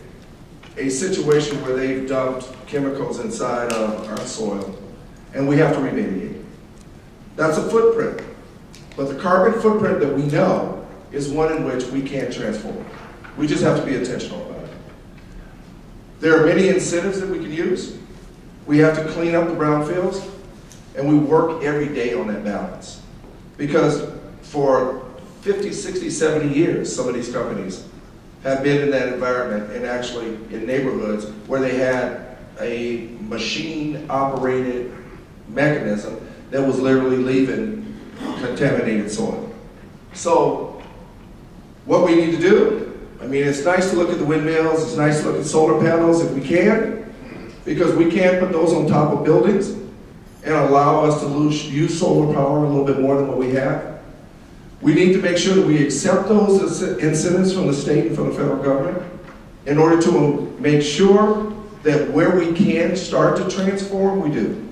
a situation where they've dumped chemicals inside of our soil, and we have to remediate. That's a footprint. But the carbon footprint that we know is one in which we can't transform. We just have to be intentional about it. There are many incentives that we can use. We have to clean up the brownfields, and we work every day on that balance. Because for 50, 60, 70 years, some of these companies have been in that environment and actually in neighborhoods where they had a machine-operated mechanism that was literally leaving contaminated soil. So what we need to do, I mean, it's nice to look at the windmills, it's nice to look at solar panels if we can, because we can't put those on top of buildings and allow us to use solar power a little bit more than what we have. We need to make sure that we accept those incentives from the state and from the federal government in order to make sure that where we can start to transform, we do.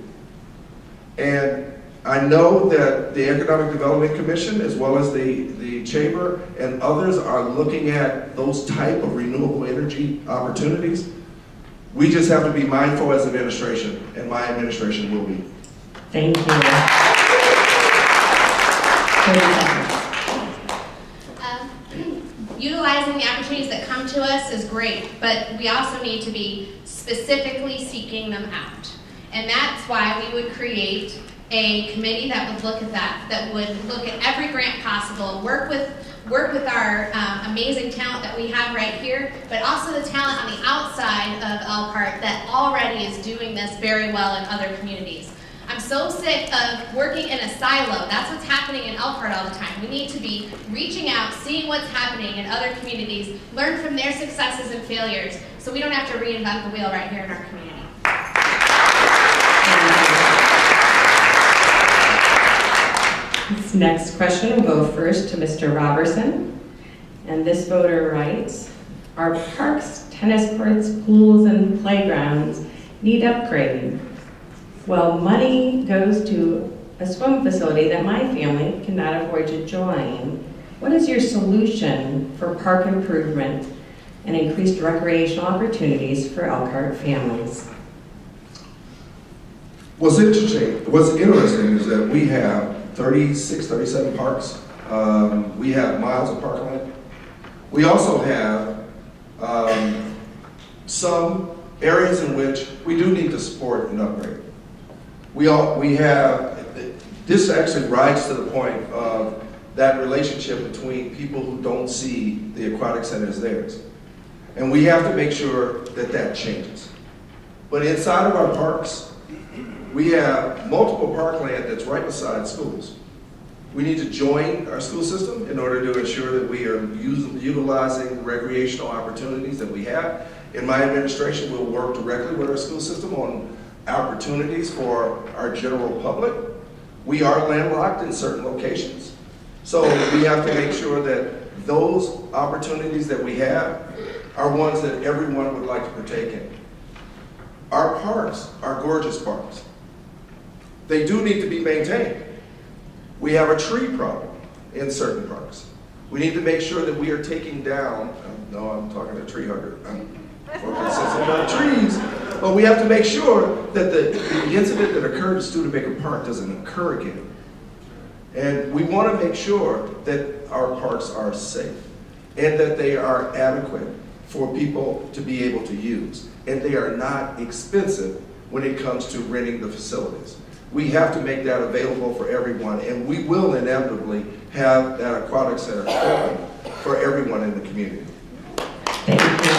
And I know that the Economic Development Commission, as well as the Chamber and others, are looking at those type of renewable energy opportunities. We just have to be mindful as administration, and my administration will be. Thank you. 30 seconds. Utilizing the opportunities that come to us is great, but we also need to be specifically seeking them out. And that's why we would create a committee that would look at that would look at every grant possible, work with our amazing talent that we have right here, but also the talent on the outside of Elkhart that already is doing this very well in other communities. I'm so sick of working in a silo. That's what's happening in Elkhart all the time. We need to be reaching out, seeing what's happening in other communities, learn from their successes and failures, so we don't have to reinvent the wheel right here in our community. This next question will go first to Mr. Roberson. And this voter writes, our parks, tennis courts, pools, and playgrounds need upgrading. Well, money goes to a swim facility that my family cannot afford to join. What is your solution for park improvement and increased recreational opportunities for Elkhart families? What's interesting is that we have 36, 37 parks. We have miles of parkland. We also have some areas in which we do need to support and upgrade. We have, this actually rides to the point of that relationship between people who don't see the aquatic center as theirs. And we have to make sure that that changes. But inside of our parks, we have multiple parkland that's right beside schools. We need to join our school system in order to ensure that we are utilizing recreational opportunities that we have. In my administration, we'll work directly with our school system on opportunities for our general public. We are landlocked in certain locations. So we have to make sure that those opportunities that we have are ones that everyone would like to partake in. Our parks are gorgeous parks. They do need to be maintained. We have a tree problem in certain parks. We need to make sure that we are taking down, no, I'm talking to tree hugger, I'm focusing about trees, but we have to make sure that the incident that occurred at Studebaker Park doesn't occur again. And we want to make sure that our parks are safe and that they are adequate for people to be able to use. And they are not expensive when it comes to renting the facilities. We have to make that available for everyone, and we will inevitably have that aquatic center open for everyone in the community. Thank you.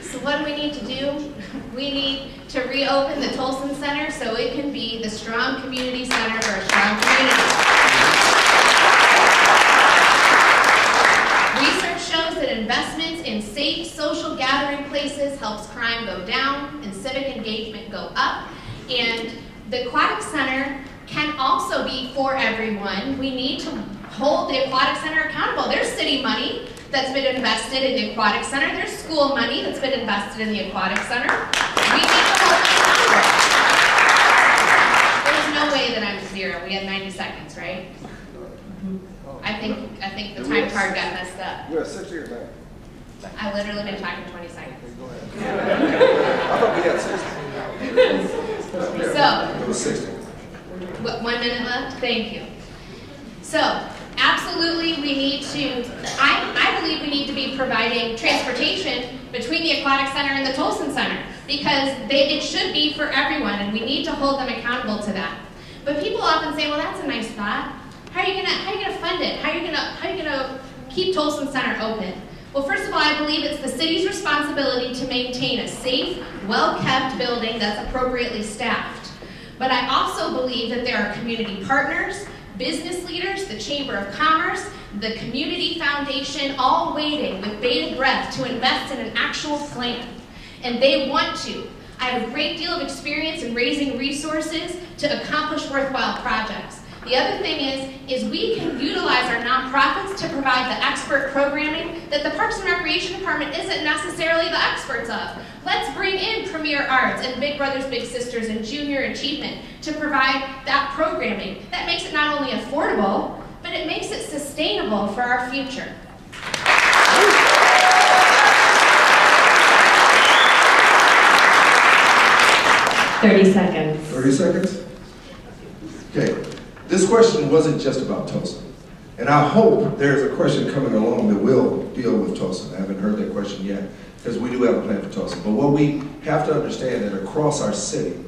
So what do we need to do? We need to reopen the Tolson Center so it can be the strong community center for a strong community. Research shows that investments in safe social gathering places helps crime go down and civic engagement go up. And the aquatic center can also be for everyone. We need to hold the aquatic center accountable. There's city money that's been invested in the aquatic center. There's school money that's been invested in the aquatic center. We need to hold it accountable. There's no way that I'm zero. We had 90 seconds, right? I think the time card got messed up. You're at 60 or 90? I literally been talking 20 seconds. Go ahead. I thought we had 60. So, It was 60. what, 1 minute left? Thank you. So, absolutely we need to, I believe we need to be providing transportation between the aquatic center and the Tolson Center because it should be for everyone and we need to hold them accountable to that. But people often say, well, that's a nice thought. How are you gonna fund it? How are you gonna keep Tolson Center open? Well, first of all, I believe it's the city's responsibility to maintain a safe, well-kept building that's appropriately staffed. But I also believe that there are community partners, business leaders, the Chamber of Commerce, the Community Foundation, all waiting with bated breath to invest in an actual plan. And they want to. I have a great deal of experience in raising resources to accomplish worthwhile projects. The other thing is we can utilize our nonprofits to provide the expert programming that the Parks and Recreation Department isn't necessarily the experts of. Let's bring in Premier Arts and Big Brothers Big Sisters and Junior Achievement to provide that programming. That makes it not only affordable, but it makes it sustainable for our future. 30 seconds. 30 seconds? Okay. This question wasn't just about Tulsa. And I hope there's a question coming along that will deal with Tulsa. I haven't heard that question yet, because we do have a plan for Tulsa. But what we have to understand that across our city,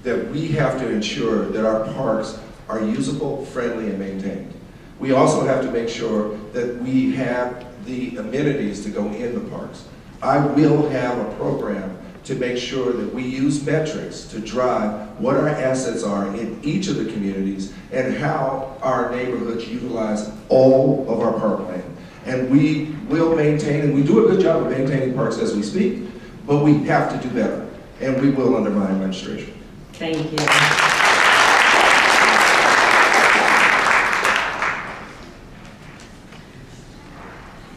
that we have to ensure that our parks are usable, friendly, and maintained. We also have to make sure that we have the amenities to go in the parks. I will have a program to make sure that we use metrics to drive what our assets are in each of the communities and how our neighborhoods utilize all of our parkland. And we will maintain, and we do a good job of maintaining parks as we speak, but we have to do better, and we will under my administration. Thank you.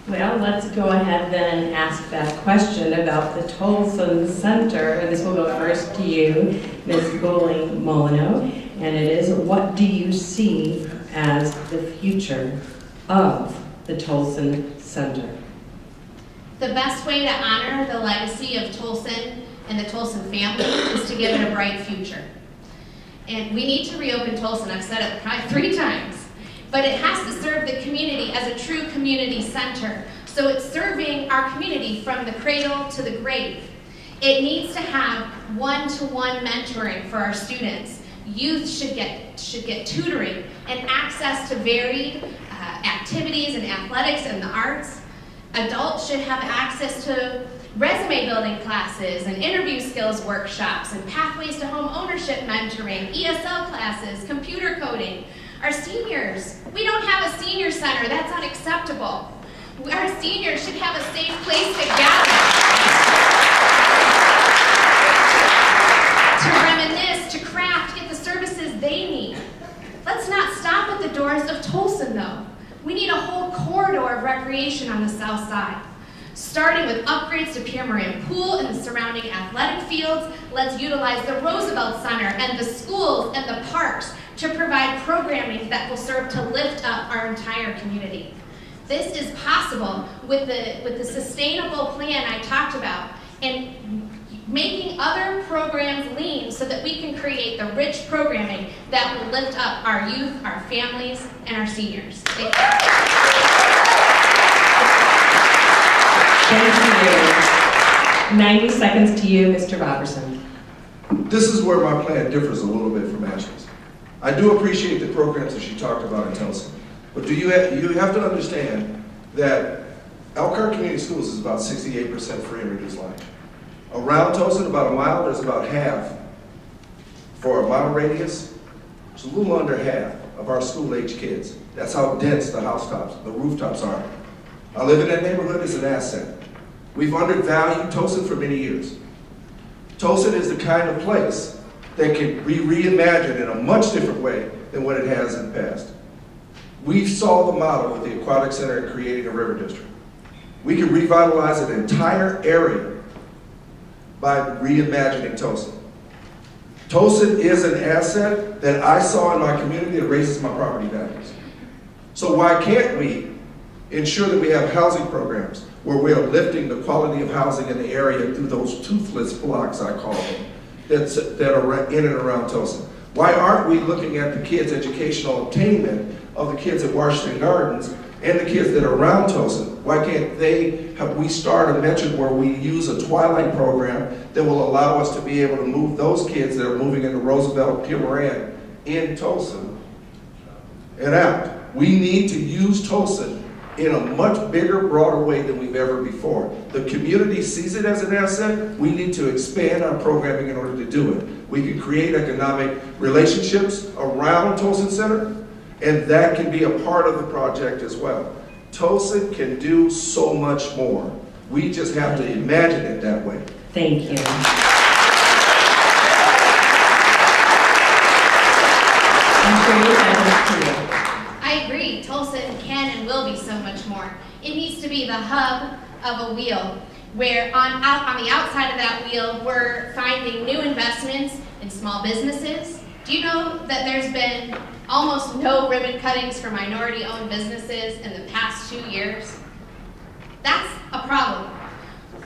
Well, let's go ahead then and ask that question about the Tolson Center. And this will go first to you, Ms. Boling Molyneaux. And it is, what do you see as the future of the Tolson Center? The best way to honor the legacy of Tolson and the Tolson family is to give it a bright future. And we need to reopen Tolson. I've said it probably 3 times. But it has to serve the community as a true community center. So it's serving our community from the cradle to the grave. It needs to have one-to-one mentoring for our students. Youth should get tutoring and access to varied activities and athletics and the arts. Adults should have access to resume building classes and interview skills workshops and pathways to home ownership mentoring, ESL classes, computer coding. Our seniors, we don't have a senior center. That's unacceptable. Our seniors should have a safe place to gather, to reminisce, to craft, get the services they need. Let's not stop at the doors of Tolson, though. We need a whole corridor of recreation on the south side. Starting with upgrades to Pierre Moran Pool and the surrounding athletic fields, let's utilize the Roosevelt Center and the schools and the parks to provide programming that will serve to lift up our entire community. This is possible with the sustainable plan I talked about and making other programs lean so that we can create the rich programming that will lift up our youth, our families, and our seniors. Thank you. 90 seconds to you, Mr. Roberson. This is where my plan differs a little bit from Ashley's. I do appreciate the programs that she talked about in Tulsa, but you have to understand that Elkhart Community Schools is about 68% free and reduced lunch. Around Tulsa, about a mile, there's about half. For a mile radius, it's a little under half of our school-age kids. That's how dense the housetops, the rooftops are. I live in that neighborhood as an asset. We've undervalued Tulsa for many years. Tulsa is the kind of place that can be reimagined in a much different way than what it has in the past. We saw the model with the Aquatic Center in creating a river district. We can revitalize an entire area by reimagining Tulsa. Tulsa is an asset that I saw in my community that raises my property values. So why can't we ensure that we have housing programs where we are lifting the quality of housing in the area through those toothless blocks, I call them, that are in and around Tulsa? Why aren't we looking at the kids' educational attainment of the kids at Washington Gardens and the kids that are around Tulsa? Why can't we start a metric where we use a twilight program that will allow us to be able to move those kids that are moving into Roosevelt, Pierre Moran, in Tulsa and out. We need to use Tulsa in a much bigger, broader way than we've ever before. The community sees it as an asset. We need to expand our programming in order to do it. We can create economic relationships around Tulsa Center, and that can be a part of the project as well. Tulsa can do so much more. We just have to imagine it that way. Thank you. I'm sure you said this to you. I agree. Tulsa can and will be so much more. It needs to be the hub of a wheel, where on the outside of that wheel, we're finding new investments in small businesses. Do you know that there's been almost no ribbon cuttings for minority-owned businesses in the past 2 years? That's a problem.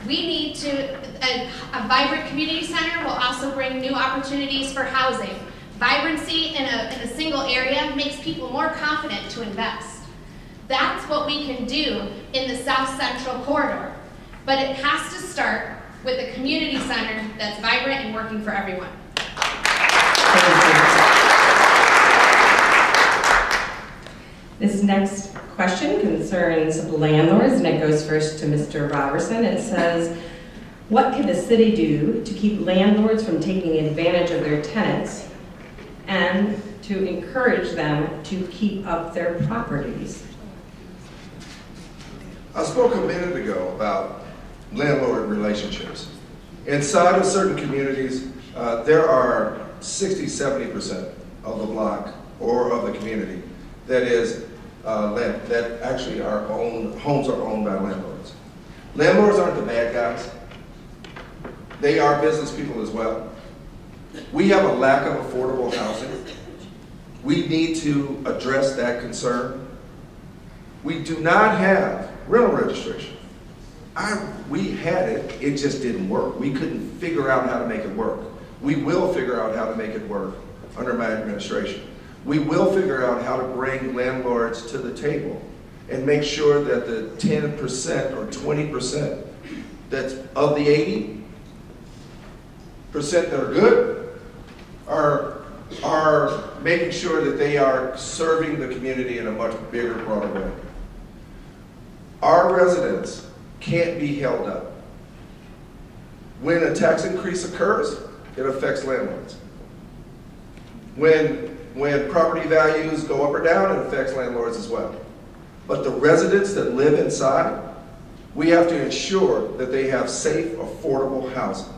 We need to, a vibrant community center will also bring new opportunities for housing. Vibrancy in a single area makes people more confident to invest. That's what we can do in the South Central corridor. But it has to start with a community center that's vibrant and working for everyone. This next question concerns landlords, and it goes first to Mr. Roberson. It says, what can the city do to keep landlords from taking advantage of their tenants and to encourage them to keep up their properties? I spoke a minute ago about landlord relationships. Inside of certain communities, there are 60–70% of the block or of the community that is that actually homes are owned by landlords. Landlords aren't the bad guys. They are business people as well. We have a lack of affordable housing. We need to address that concern. We do not have rental registration. We had it, it just didn't work. We couldn't figure out how to make it work. We will figure out how to make it work under my administration. We will figure out how to bring landlords to the table and make sure that the 10% or 20% that's of the 80% that are good are making sure that they are serving the community in a much bigger, broader way. Our residents can't be held up. When a tax increase occurs, it affects landlords. When property values go up or down, it affects landlords as well. But the residents that live inside, we have to ensure that they have safe, affordable housing.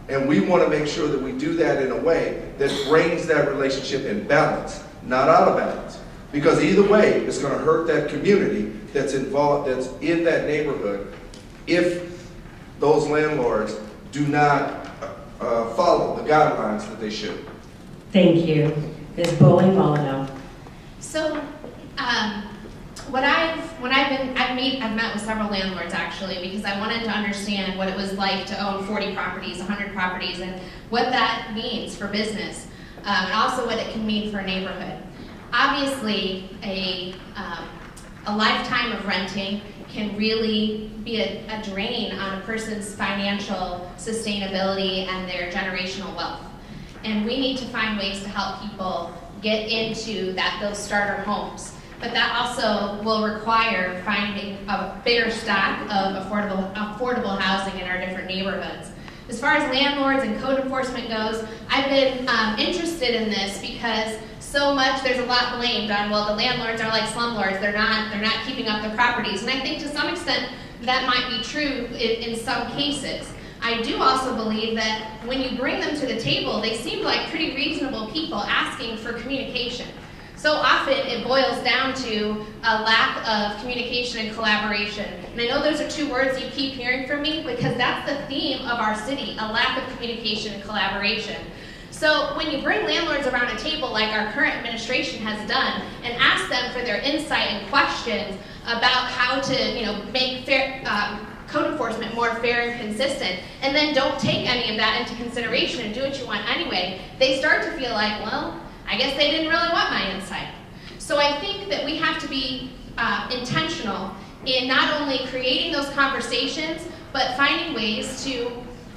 And we want to make sure that we do that in a way that brings that relationship in balance, not out of balance. Because either way, it's going to hurt that community that's involved, that's in that neighborhood, if those landlords do not follow the guidelines that they should. Thank you. Ms. Boling, Molyneaux. So, I've met with several landlords actually, because I wanted to understand what it was like to own 40 properties, 100 properties, and what that means for business, and also what it can mean for a neighborhood. Obviously, a lifetime of renting can really be a drain on a person's financial sustainability and their generational wealth. And we need to find ways to help people get into those starter homes. But that also will require finding a bigger stock of affordable housing in our different neighborhoods. As far as landlords and code enforcement goes, I've been interested in this because so much, there's a lot blamed on, well, the landlords are like slumlords, they're not keeping up their properties. And I think to some extent that might be true in some cases. I do also believe that when you bring them to the table, they seem like pretty reasonable people asking for communication. So often it boils down to a lack of communication and collaboration. And I know those are two words you keep hearing from me because that's the theme of our city, a lack of communication and collaboration. So when you bring landlords around a table like our current administration has done and ask them for their insight and questions about how to make fair, code enforcement more fair and consistent, and then don't take any of that into consideration and do what you want anyway, they start to feel like, well, I guess they didn't really want my insight. So I think that we have to be intentional in not only creating those conversations, but finding ways to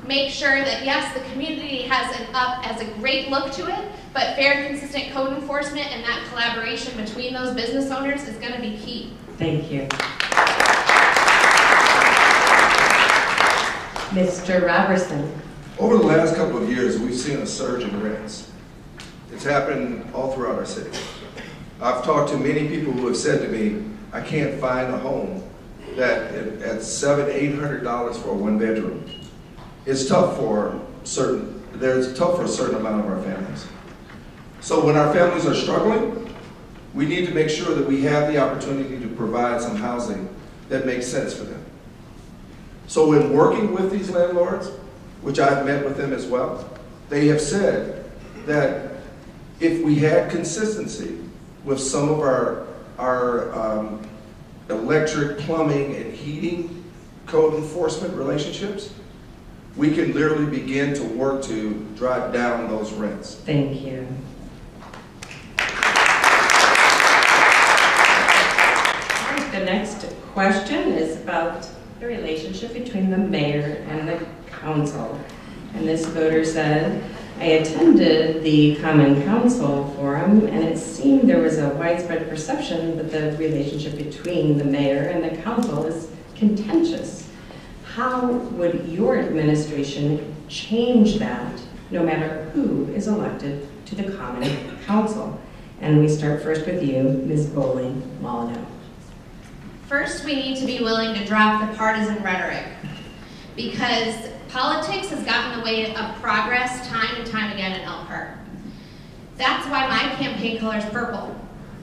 make sure that, yes, the community has a great look to it, but fair, consistent code enforcement and that collaboration between those business owners is going to be key. Thank you. Mr. Roberson. Over the last couple of years, we've seen a surge in rents. It's happened all throughout our city. I've talked to many people who have said to me, I can't find a home that at $700, $800 for a one-bedroom. It's tough for a certain amount of our families. So when our families are struggling, we need to make sure that we have the opportunity to provide some housing that makes sense for them. So in working with these landlords, which I've met with them as well, they have said that if we had consistency with some of our electric, plumbing, and heating code enforcement relationships, we can literally begin to work to drive down those rents. Thank you. The next question is about the relationship between the mayor and the council. And this voter said, I attended the Common Council Forum, and it seemed there was a widespread perception that the relationship between the mayor and the council is contentious. How would your administration change that, no matter who is elected to the Common Council? And we start first with you, Ms. Boling, Molyneaux. First, we need to be willing to drop the partisan rhetoric, because politics has gotten in the way of progress time and time again in Elkhart. That's why my campaign color is purple.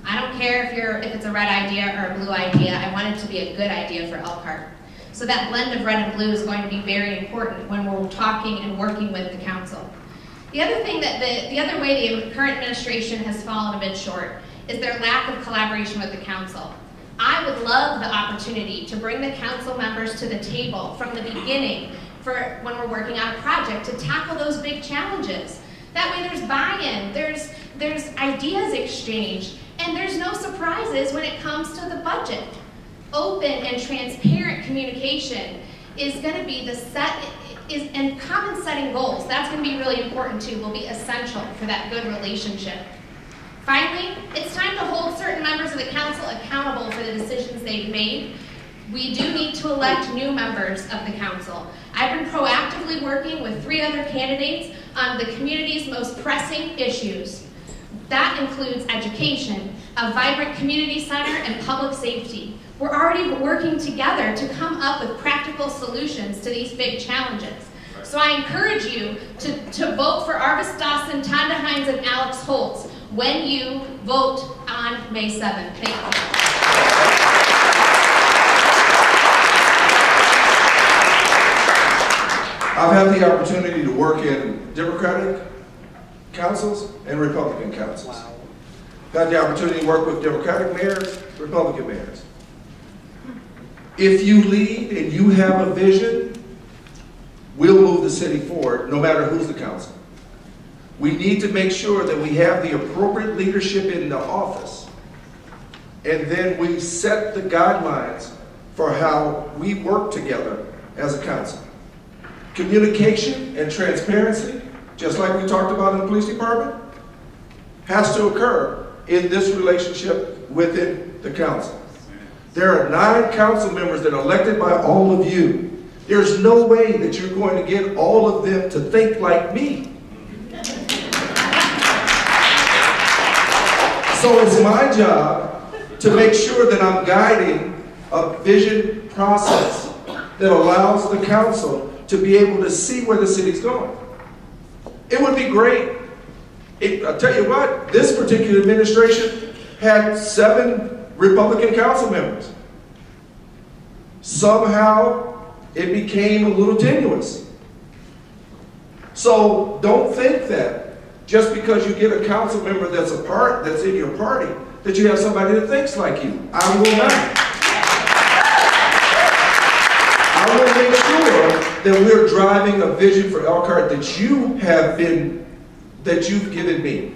I don't care if it's a red idea or a blue idea. I want it to be a good idea for Elkhart. So that blend of red and blue is going to be very important when we're talking and working with the council. The other thing the other way the current administration has fallen a bit short is their lack of collaboration with the council. I would love the opportunity to bring the council members to the table from the beginning for when we're working on a project to tackle those big challenges. That way there's buy-in, there's ideas exchanged, and there's no surprises when it comes to the budget. Open and transparent communication is going to be and common setting goals. That's going to be really important too, will be essential for that good relationship. Finally, it's time to hold certain members of the council accountable for the decisions they've made. We do need to elect new members of the council. I've been proactively working with 3 other candidates on the community's most pressing issues. That includes education, a vibrant community center, and public safety. We're already working together to come up with practical solutions to these big challenges. So I encourage you to vote for Arvis Dawson, Tonda Hines, and Alex Holtz when you vote on May 7th. Thank you. I've had the opportunity to work in Democratic councils and Republican councils. Wow. Got the opportunity to work with Democratic mayors, Republican mayors. If you lead and you have a vision, we'll move the city forward no matter who's the council. We need to make sure that we have the appropriate leadership in the office, and then we set the guidelines for how we work together as a council. Communication and transparency, just like we talked about in the police department, has to occur in this relationship within the council. There are 9 council members that are elected by all of you. There's no way that you're going to get all of them to think like me. So it's my job to make sure that I'm guiding a vision process that allows the council to be able to see where the city's going. It would be great. I'll tell you what, this particular administration had 7 Republican council members. Somehow it became a little tenuous. So don't think that just because you get a council member that's in your party, that you have somebody that thinks like you. I will not. I will make sure that we're driving a vision for Elkhart that you've given me,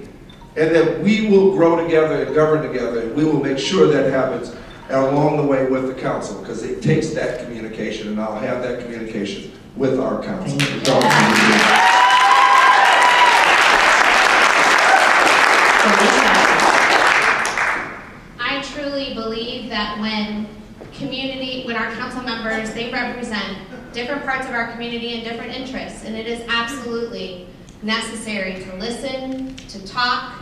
and that we will grow together and govern together, and we will make sure that happens along the way with the council, because it takes that communication, and I'll have that communication with our council. I truly believe that when our council members, they represent different parts of our community and different interests, and it is absolutely necessary to listen, to talk,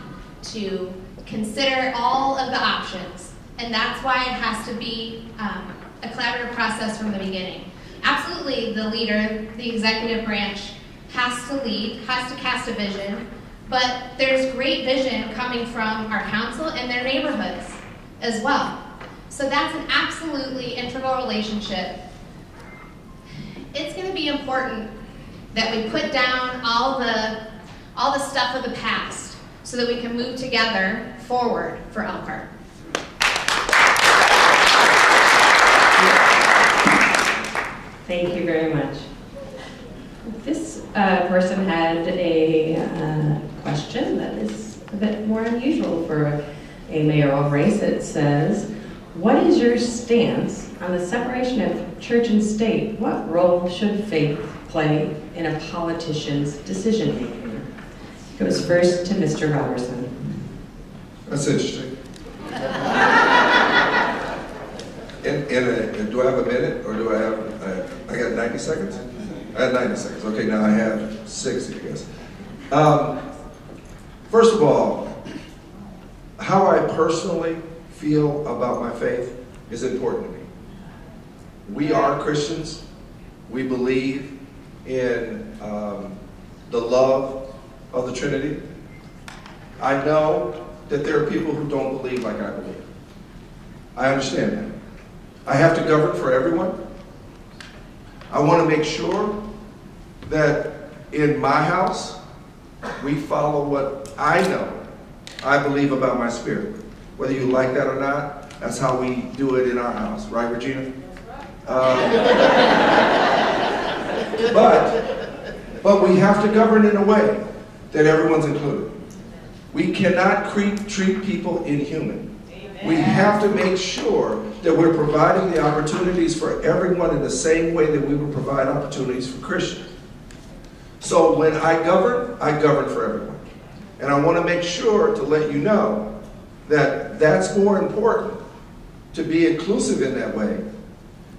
to consider all of the options. And that's why it has to be a collaborative process from the beginning. Absolutely, the leader, the executive branch, has to lead, has to cast a vision, but there's great vision coming from our council and their neighborhoods as well. So that's an absolutely integral relationship. It's going to be important that we put down all the stuff of the past so that we can move together forward for Elkhart. Thank you very much. This person had a question that is a bit more unusual for a mayoral race. It says, what is your stance on the separation of church and state? What role should faith play in a politician's decision-making? Goes first to Mr. Roberson. That's interesting. Do I have a minute, or do I have, I got 90 seconds? I had 90 seconds. Okay, now I have 60, I guess. First of all, how I personally feel about my faith is important to me. We are Christians. We believe in the love of the Trinity. I know that there are people who don't believe like I believe. I understand that. I have to govern for everyone. I want to make sure that in my house, we follow what I know I believe about my spirit. Whether you like that or not, that's how we do it in our house. Right, Regina? But we have to govern in a way that everyone's included. We cannot treat people inhuman. We have to make sure that we're providing the opportunities for everyone in the same way that we would provide opportunities for Christians. So when I govern for everyone. And I want to make sure to let you know that that's more important to be inclusive in that way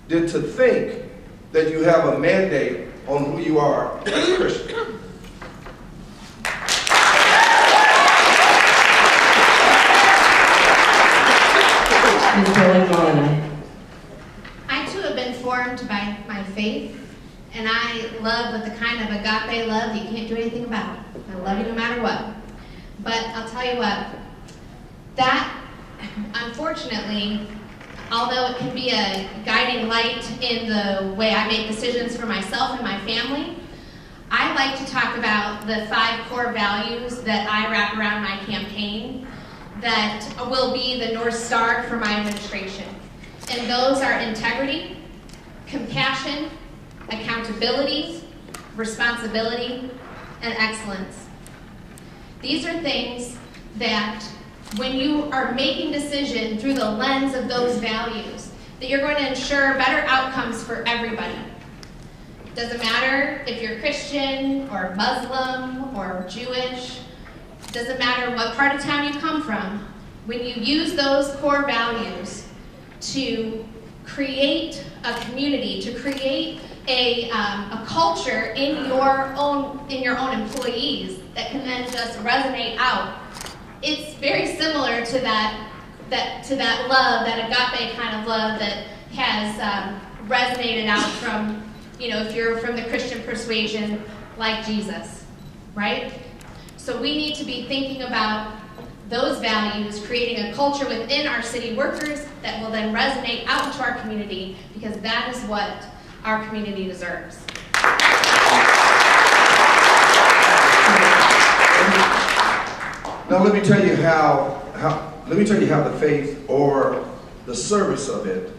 than to think that you have a mandate on who you are as a Christian. I too have been formed by my faith, and I love with the kind of agape love that you can't do anything about. I love you no matter what. But I'll tell you what, that, unfortunately, although it can be a guiding light in the way I make decisions for myself and my family, I like to talk about the 5 core values that I wrap around my campaign that will be the North Star for my administration. And those are integrity, compassion, accountability, responsibility, and excellence. These are things that when you are making decisions through the lens of those values, that you're going to ensure better outcomes for everybody. It doesn't matter if you're Christian or Muslim or Jewish. It doesn't matter what part of town you come from. When you use those core values to create a community, to create a culture in your own employees that can then just resonate out. It's very similar to that love, that agape kind of love that has resonated out from, if you're from the Christian persuasion, like Jesus, right? So we need to be thinking about those values, creating a culture within our city workers that will then resonate out into our community, because that is what our community deserves. Now let me tell you how the faith or the service of it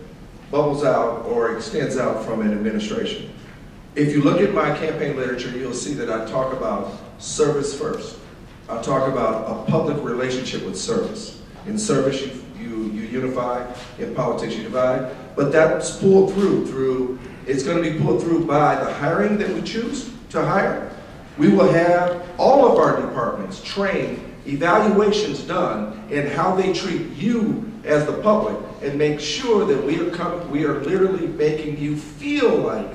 bubbles out or extends out from an administration. If you look at my campaign literature, you'll see that I talk about service first. I talk about a public relationship with service. In service, you unify. In politics, you divide. But that's pulled through it's going to be pulled through by the hiring that we choose to hire. We will have all of our departments trained, evaluations done in how they treat you as the public, and make sure that we are literally making you feel like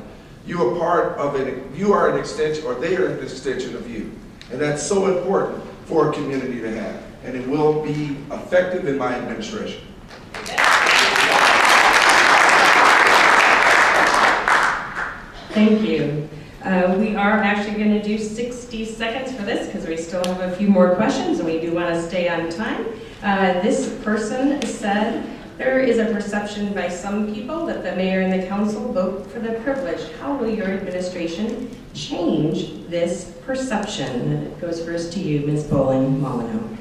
you are part of it. You are an extension, or they are an extension of you. And that's so important for a community to have. And it will be effective in my administration. Thank you. We are actually going to do 60 seconds for this because we still have a few more questions and we do want to stay on time. This person said, there is a perception by some people that the mayor and the council vote for the privilege. How will your administration change this perception? It goes first to you, Ms. Boling, Molyneaux.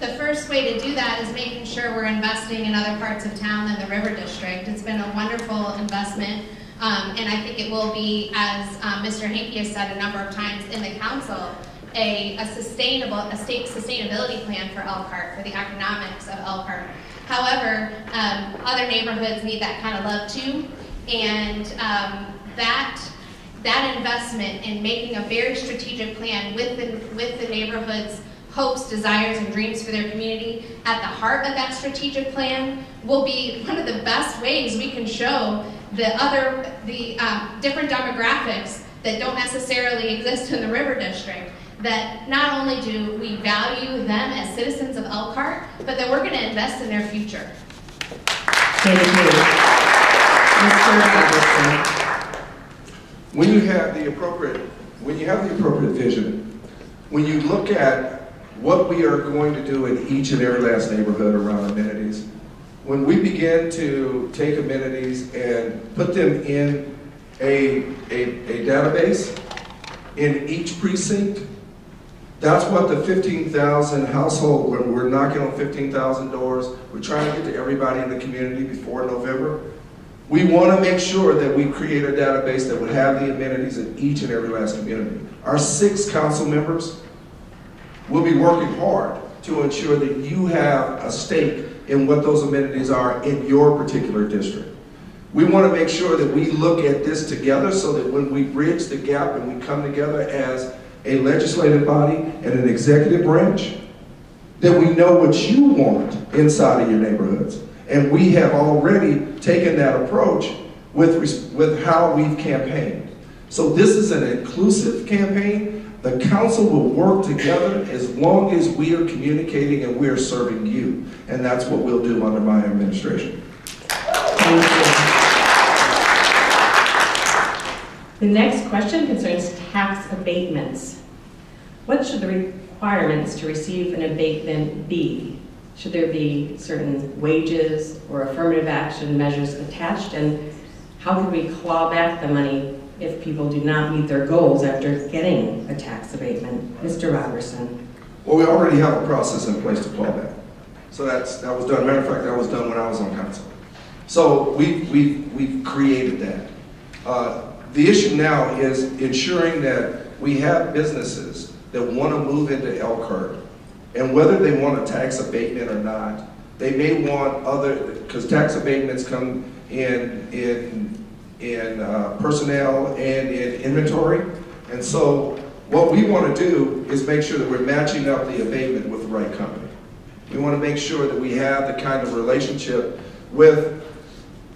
The first way to do that is making sure we're investing in other parts of town than the River District. It's been a wonderful investment, and I think it will be, as Mr. Hankey has said a number of times in the council, a state sustainability plan for Elkhart, for the economics of Elkhart. However, other neighborhoods need that kind of love too, and that investment in making a very strategic plan with the neighborhood's hopes, desires, and dreams for their community at the heart of that strategic plan will be one of the best ways we can show the different demographics that don't necessarily exist in the River District, that not only do we value them as citizens of Elkhart, but that we're going to invest in their future. Thank you. Mr. Roberson. When you have the appropriate vision, when you look at what we are going to do in each and every last neighborhood around amenities, when we begin to take amenities and put them in a database in each precinct, that's what the 15,000 household, when we're knocking on 15,000 doors, we're trying to get to everybody in the community before November. We want to make sure that we create a database that would have the amenities in each and every last community. Our 6 council members will be working hard to ensure that you have a stake in what those amenities are in your particular district. We want to make sure that we look at this together so that when we bridge the gap and we come together as a legislative body and an executive branch, that we know what you want inside of your neighborhoods. And we have already taken that approach with how we've campaigned. So this is an inclusive campaign. The council will work together as long as we are communicating and we are serving you. And that's what we'll do under my administration. The next question concerns tax abatements. What should the requirements to receive an abatement be? Should there be certain wages or affirmative action measures attached? And how can we claw back the money if people do not meet their goals after getting a tax abatement? Mr. Roberson. Well, we already have a process in place to claw back. So that was done. Matter of fact, that was done when I was on council. So we've created that. The issue now is ensuring that we have businesses that want to move into Elkhart, and whether they want a tax abatement or not, they may want other, because tax abatements come in personnel and in inventory. And so what we want to do is make sure that we're matching up the abatement with the right company. We want to make sure that we have the kind of relationship with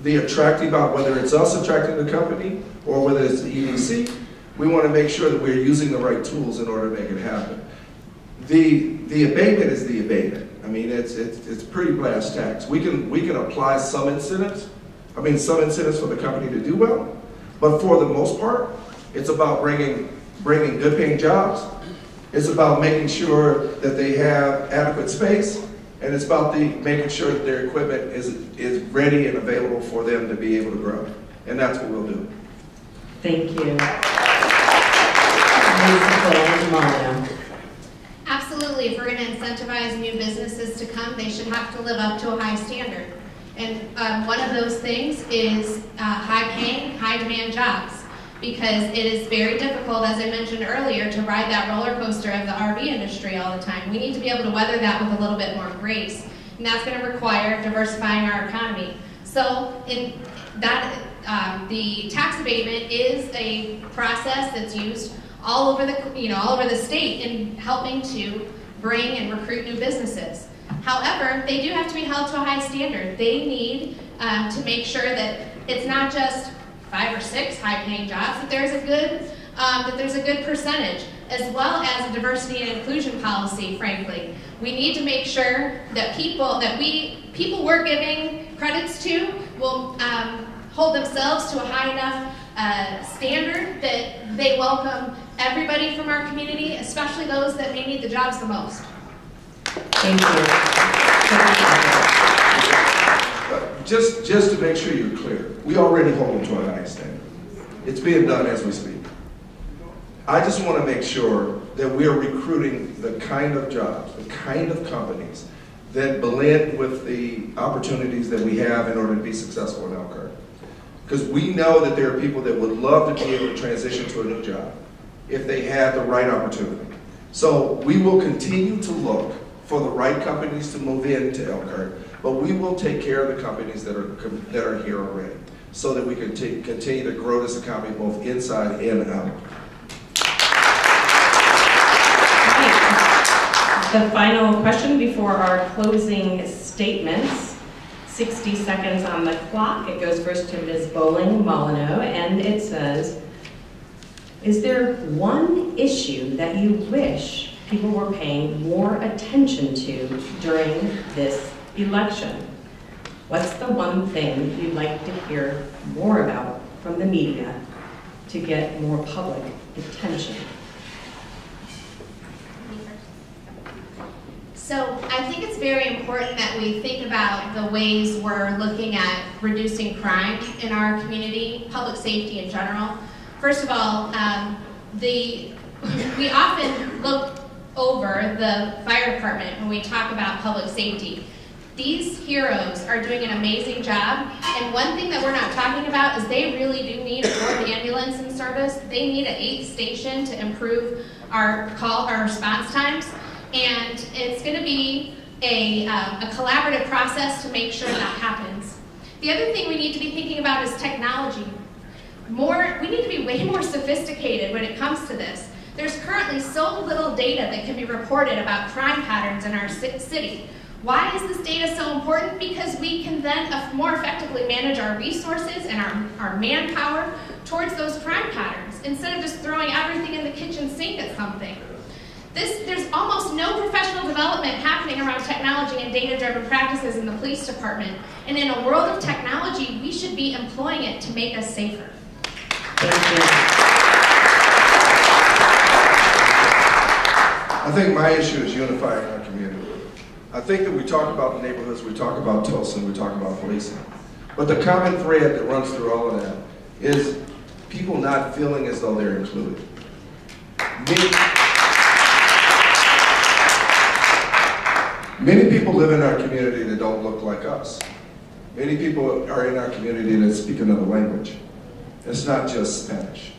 the attracting, about whether it's us attracting the company or whether it's the EDC. We want to make sure that we're using the right tools in order to make it happen. The abatement is the abatement. I mean, it's pretty brass tacks. We can apply some incentives. Some incentives for the company to do well, but for the most part, it's about bringing good paying jobs. It's about making sure that they have adequate space, and it's about making sure that their equipment is ready and available for them to be able to grow. And that's what we'll do. Thank you. Absolutely, if we're going to incentivize new businesses to come, they should have to live up to a high standard. And one of those things is high-paying, high-demand jobs, because it is very difficult, as I mentioned earlier, to ride that roller coaster of the RV industry all the time. We need to be able to weather that with a little bit more grace, and that's going to require diversifying our economy. So in that The tax abatement is a process that's used all over the state in helping to bring and recruit new businesses. However, they do have to be held to a high standard. They need to make sure that it's not just 5 or 6 high-paying jobs, that there's a good percentage, as well as a diversity and inclusion policy. Frankly, we need to make sure that people we're giving credits to will hold themselves to a high enough standard that they welcome everybody from our community, especially those that may need the jobs the most. Thank you. Just to make sure you're clear, we already hold them to a high standard. It's being done as we speak. I just want to make sure that we are recruiting the kind of jobs, the kind of companies that blend with the opportunities that we have in order to be successful in Elkhart. Because we know that there are people that would love to be able to transition to a new job if they had the right opportunity. So we will continue to look for the right companies to move into Elkhart, but we will take care of the companies that are here already, so that we can continue to grow this economy both inside and out. The final question before our closing statements. 60 seconds on the clock. It goes first to Ms. Boling, Molyneaux, and it says, is there one issue that you wish people were paying more attention to during this election? What's the one thing you'd like to hear more about from the media to get more public attention? So I think it's very important that we think about the ways we're looking at reducing crime in our community, public safety in general. First of all, we often look over the fire department when we talk about public safety. These heroes are doing an amazing job, and one thing that we're not talking about is they really do need a 4th ambulance in service. They need an 8th station to improve our response times. And it's going to be a collaborative process to make sure that happens. The other thing we need to be thinking about is technology. We need to be way more sophisticated when it comes to this. There's currently so little data that can be reported about crime patterns in our city. Why is this data so important? Because we can then more effectively manage our resources and our manpower towards those crime patterns, instead of just throwing everything in the kitchen sink at something. There's almost no professional development happening around technology and data-driven practices in the police department. And in a world of technology, we should be employing it to make us safer. Thank you. I think my issue is unifying our community. I think that we talk about the neighborhoods, we talk about Tulsa, we talk about policing. But the common thread that runs through all of that is people not feeling as though they're included. Many people live in our community that don't look like us. Many people are in our community that speak another language. It's not just Spanish.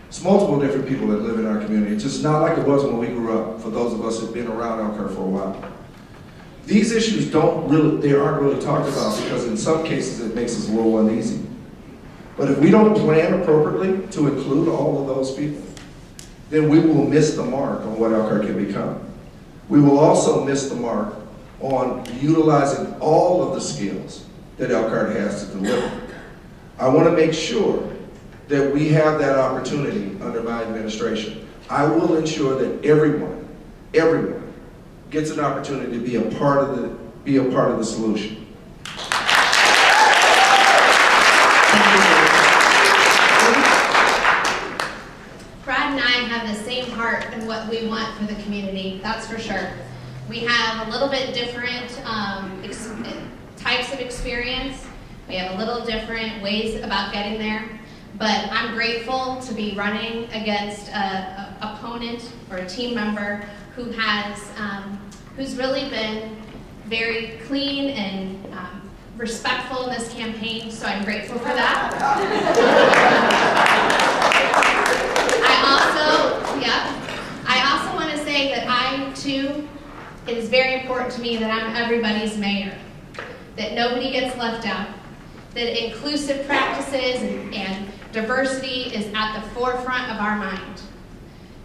It's multiple different people that live in our community. It's just not like it was when we grew up, for those of us who've been around Elkhart for a while. These issues aren't really talked about, because in some cases it makes us a little uneasy. But if we don't plan appropriately to include all of those people, then we will miss the mark on what Elkhart can become. We will also miss the mark on utilizing all of the skills that Elkhart has to deliver. I want to make sure that we have that opportunity under my administration. I will ensure that everyone gets an opportunity to be a part of the solution. Brad and I have the same heart in what we want for the community, that's for sure. We have a little bit different types of experience. We have a little different ways about getting there. But I'm grateful to be running against an opponent or a team member who has, who's really been very clean and respectful in this campaign, so I'm grateful for that. I also want to say that I, too, it is very important to me that I'm everybody's mayor, that nobody gets left out, that inclusive practices and Diversity is at the forefront of our mind.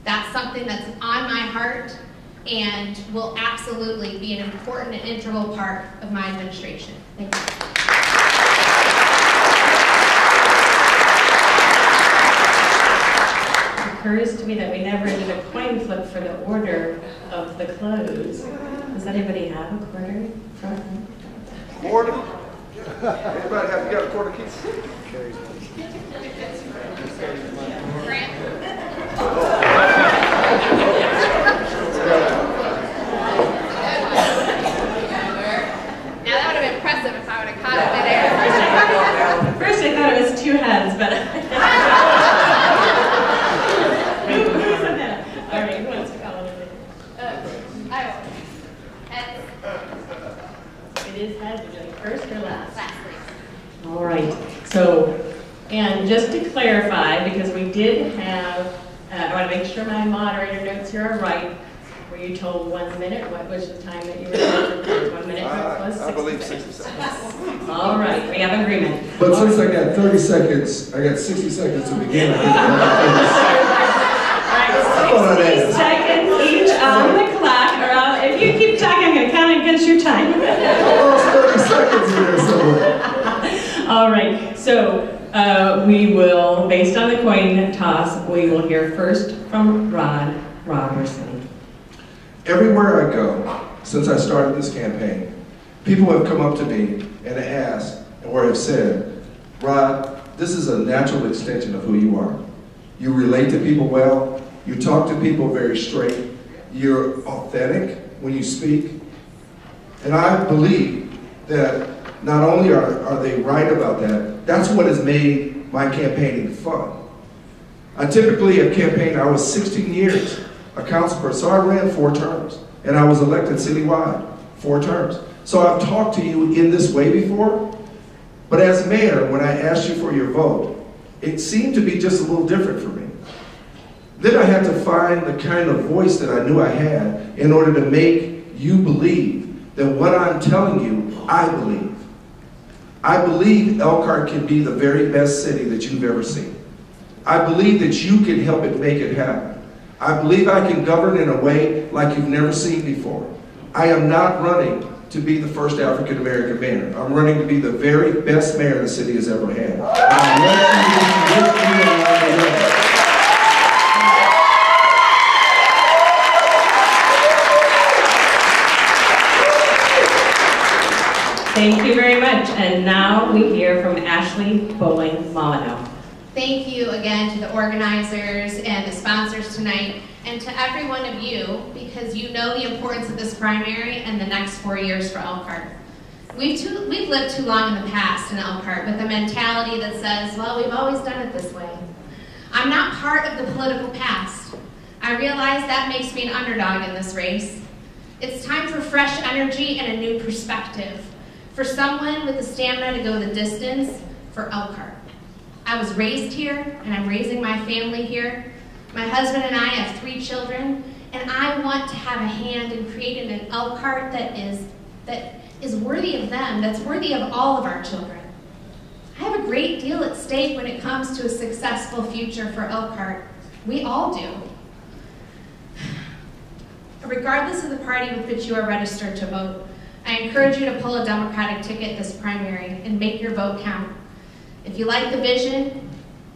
That's something that's on my heart and will absolutely be an important and integral part of my administration. Thank you. It occurs to me that we never did a coin flip for the order of the close. Does anybody have a quarter? Quarter? Anybody have got a quarter key? Now that would have been impressive if I would have caught it midair. First I thought it was two heads, but who said that? All right, who wants to call it? I will. Heads. It is heads. Would you like first or last? Last, please. All right. So, and just to clarify, because we did have, I want to make sure my moderator notes here are right. Were you told 1 minute? What was the time that you were told? 1 minute plus 60 I believe seconds. 60 seconds. All right, we have agreement. But since I got 30 seconds, I got 60 seconds to begin. All right, 60 seconds each on the clock, or if you keep talking, I'm going to count against your time. I lost 30 seconds in there somewhere. All right, so we will, based on the coin toss, we will hear first from Roberson. Everywhere I go, since I started this campaign, people have come up to me and asked, or have said, Rod, this is a natural extension of who you are. You relate to people well, you talk to people very straight, you're authentic when you speak, and I believe that not only are they right about that, that's what has made my campaigning fun. I typically have campaigned, I was 16 years a council person, so I ran 4 terms, and I was elected citywide 4 terms. So I've talked to you in this way before, but as mayor, when I asked you for your vote, it seemed to be just a little different for me. Then I had to find the kind of voice that I knew I had in order to make you believe that what I'm telling you, I believe. I believe Elkhart can be the very best city that you've ever seen. I believe that you can help it make it happen. I believe I can govern in a way like you've never seen before. I am not running to be the first African American mayor. I'm running to be the very best mayor the city has ever had. I'm ready to work with you along the way. Thank you very much. And now we hear from Ashley Boling Molyneaux. Thank you again to the organizers and the sponsors tonight, and to every one of you, because you know the importance of this primary and the next 4 years for Elkhart. We've lived too long in the past in Elkhart with a mentality that says, well, we've always done it this way. I'm not part of the political past. I realize that makes me an underdog in this race. It's time for fresh energy and a new perspective, for someone with the stamina to go the distance for Elkhart. I was raised here, and I'm raising my family here. My husband and I have 3 children, and I want to have a hand in creating an Elkhart that is worthy of them, that's worthy of all of our children. I have a great deal at stake when it comes to a successful future for Elkhart. We all do. Regardless of the party with which you are registered to vote, I encourage you to pull a Democratic ticket this primary and make your vote count. If you like the vision,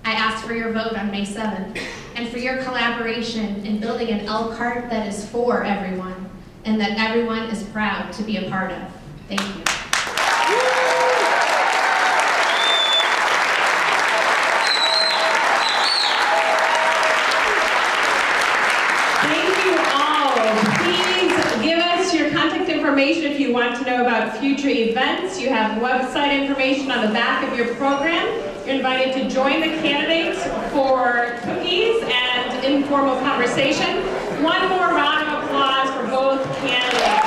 I ask for your vote on May 7th and for your collaboration in building an Elkhart that is for everyone and that everyone is proud to be a part of. Thank you. Thank you all. Please give us your contact information if you want to know about future events. You have website information on the back of your program. You're invited to join the candidates for cookies and informal conversation. One more round of applause for both candidates.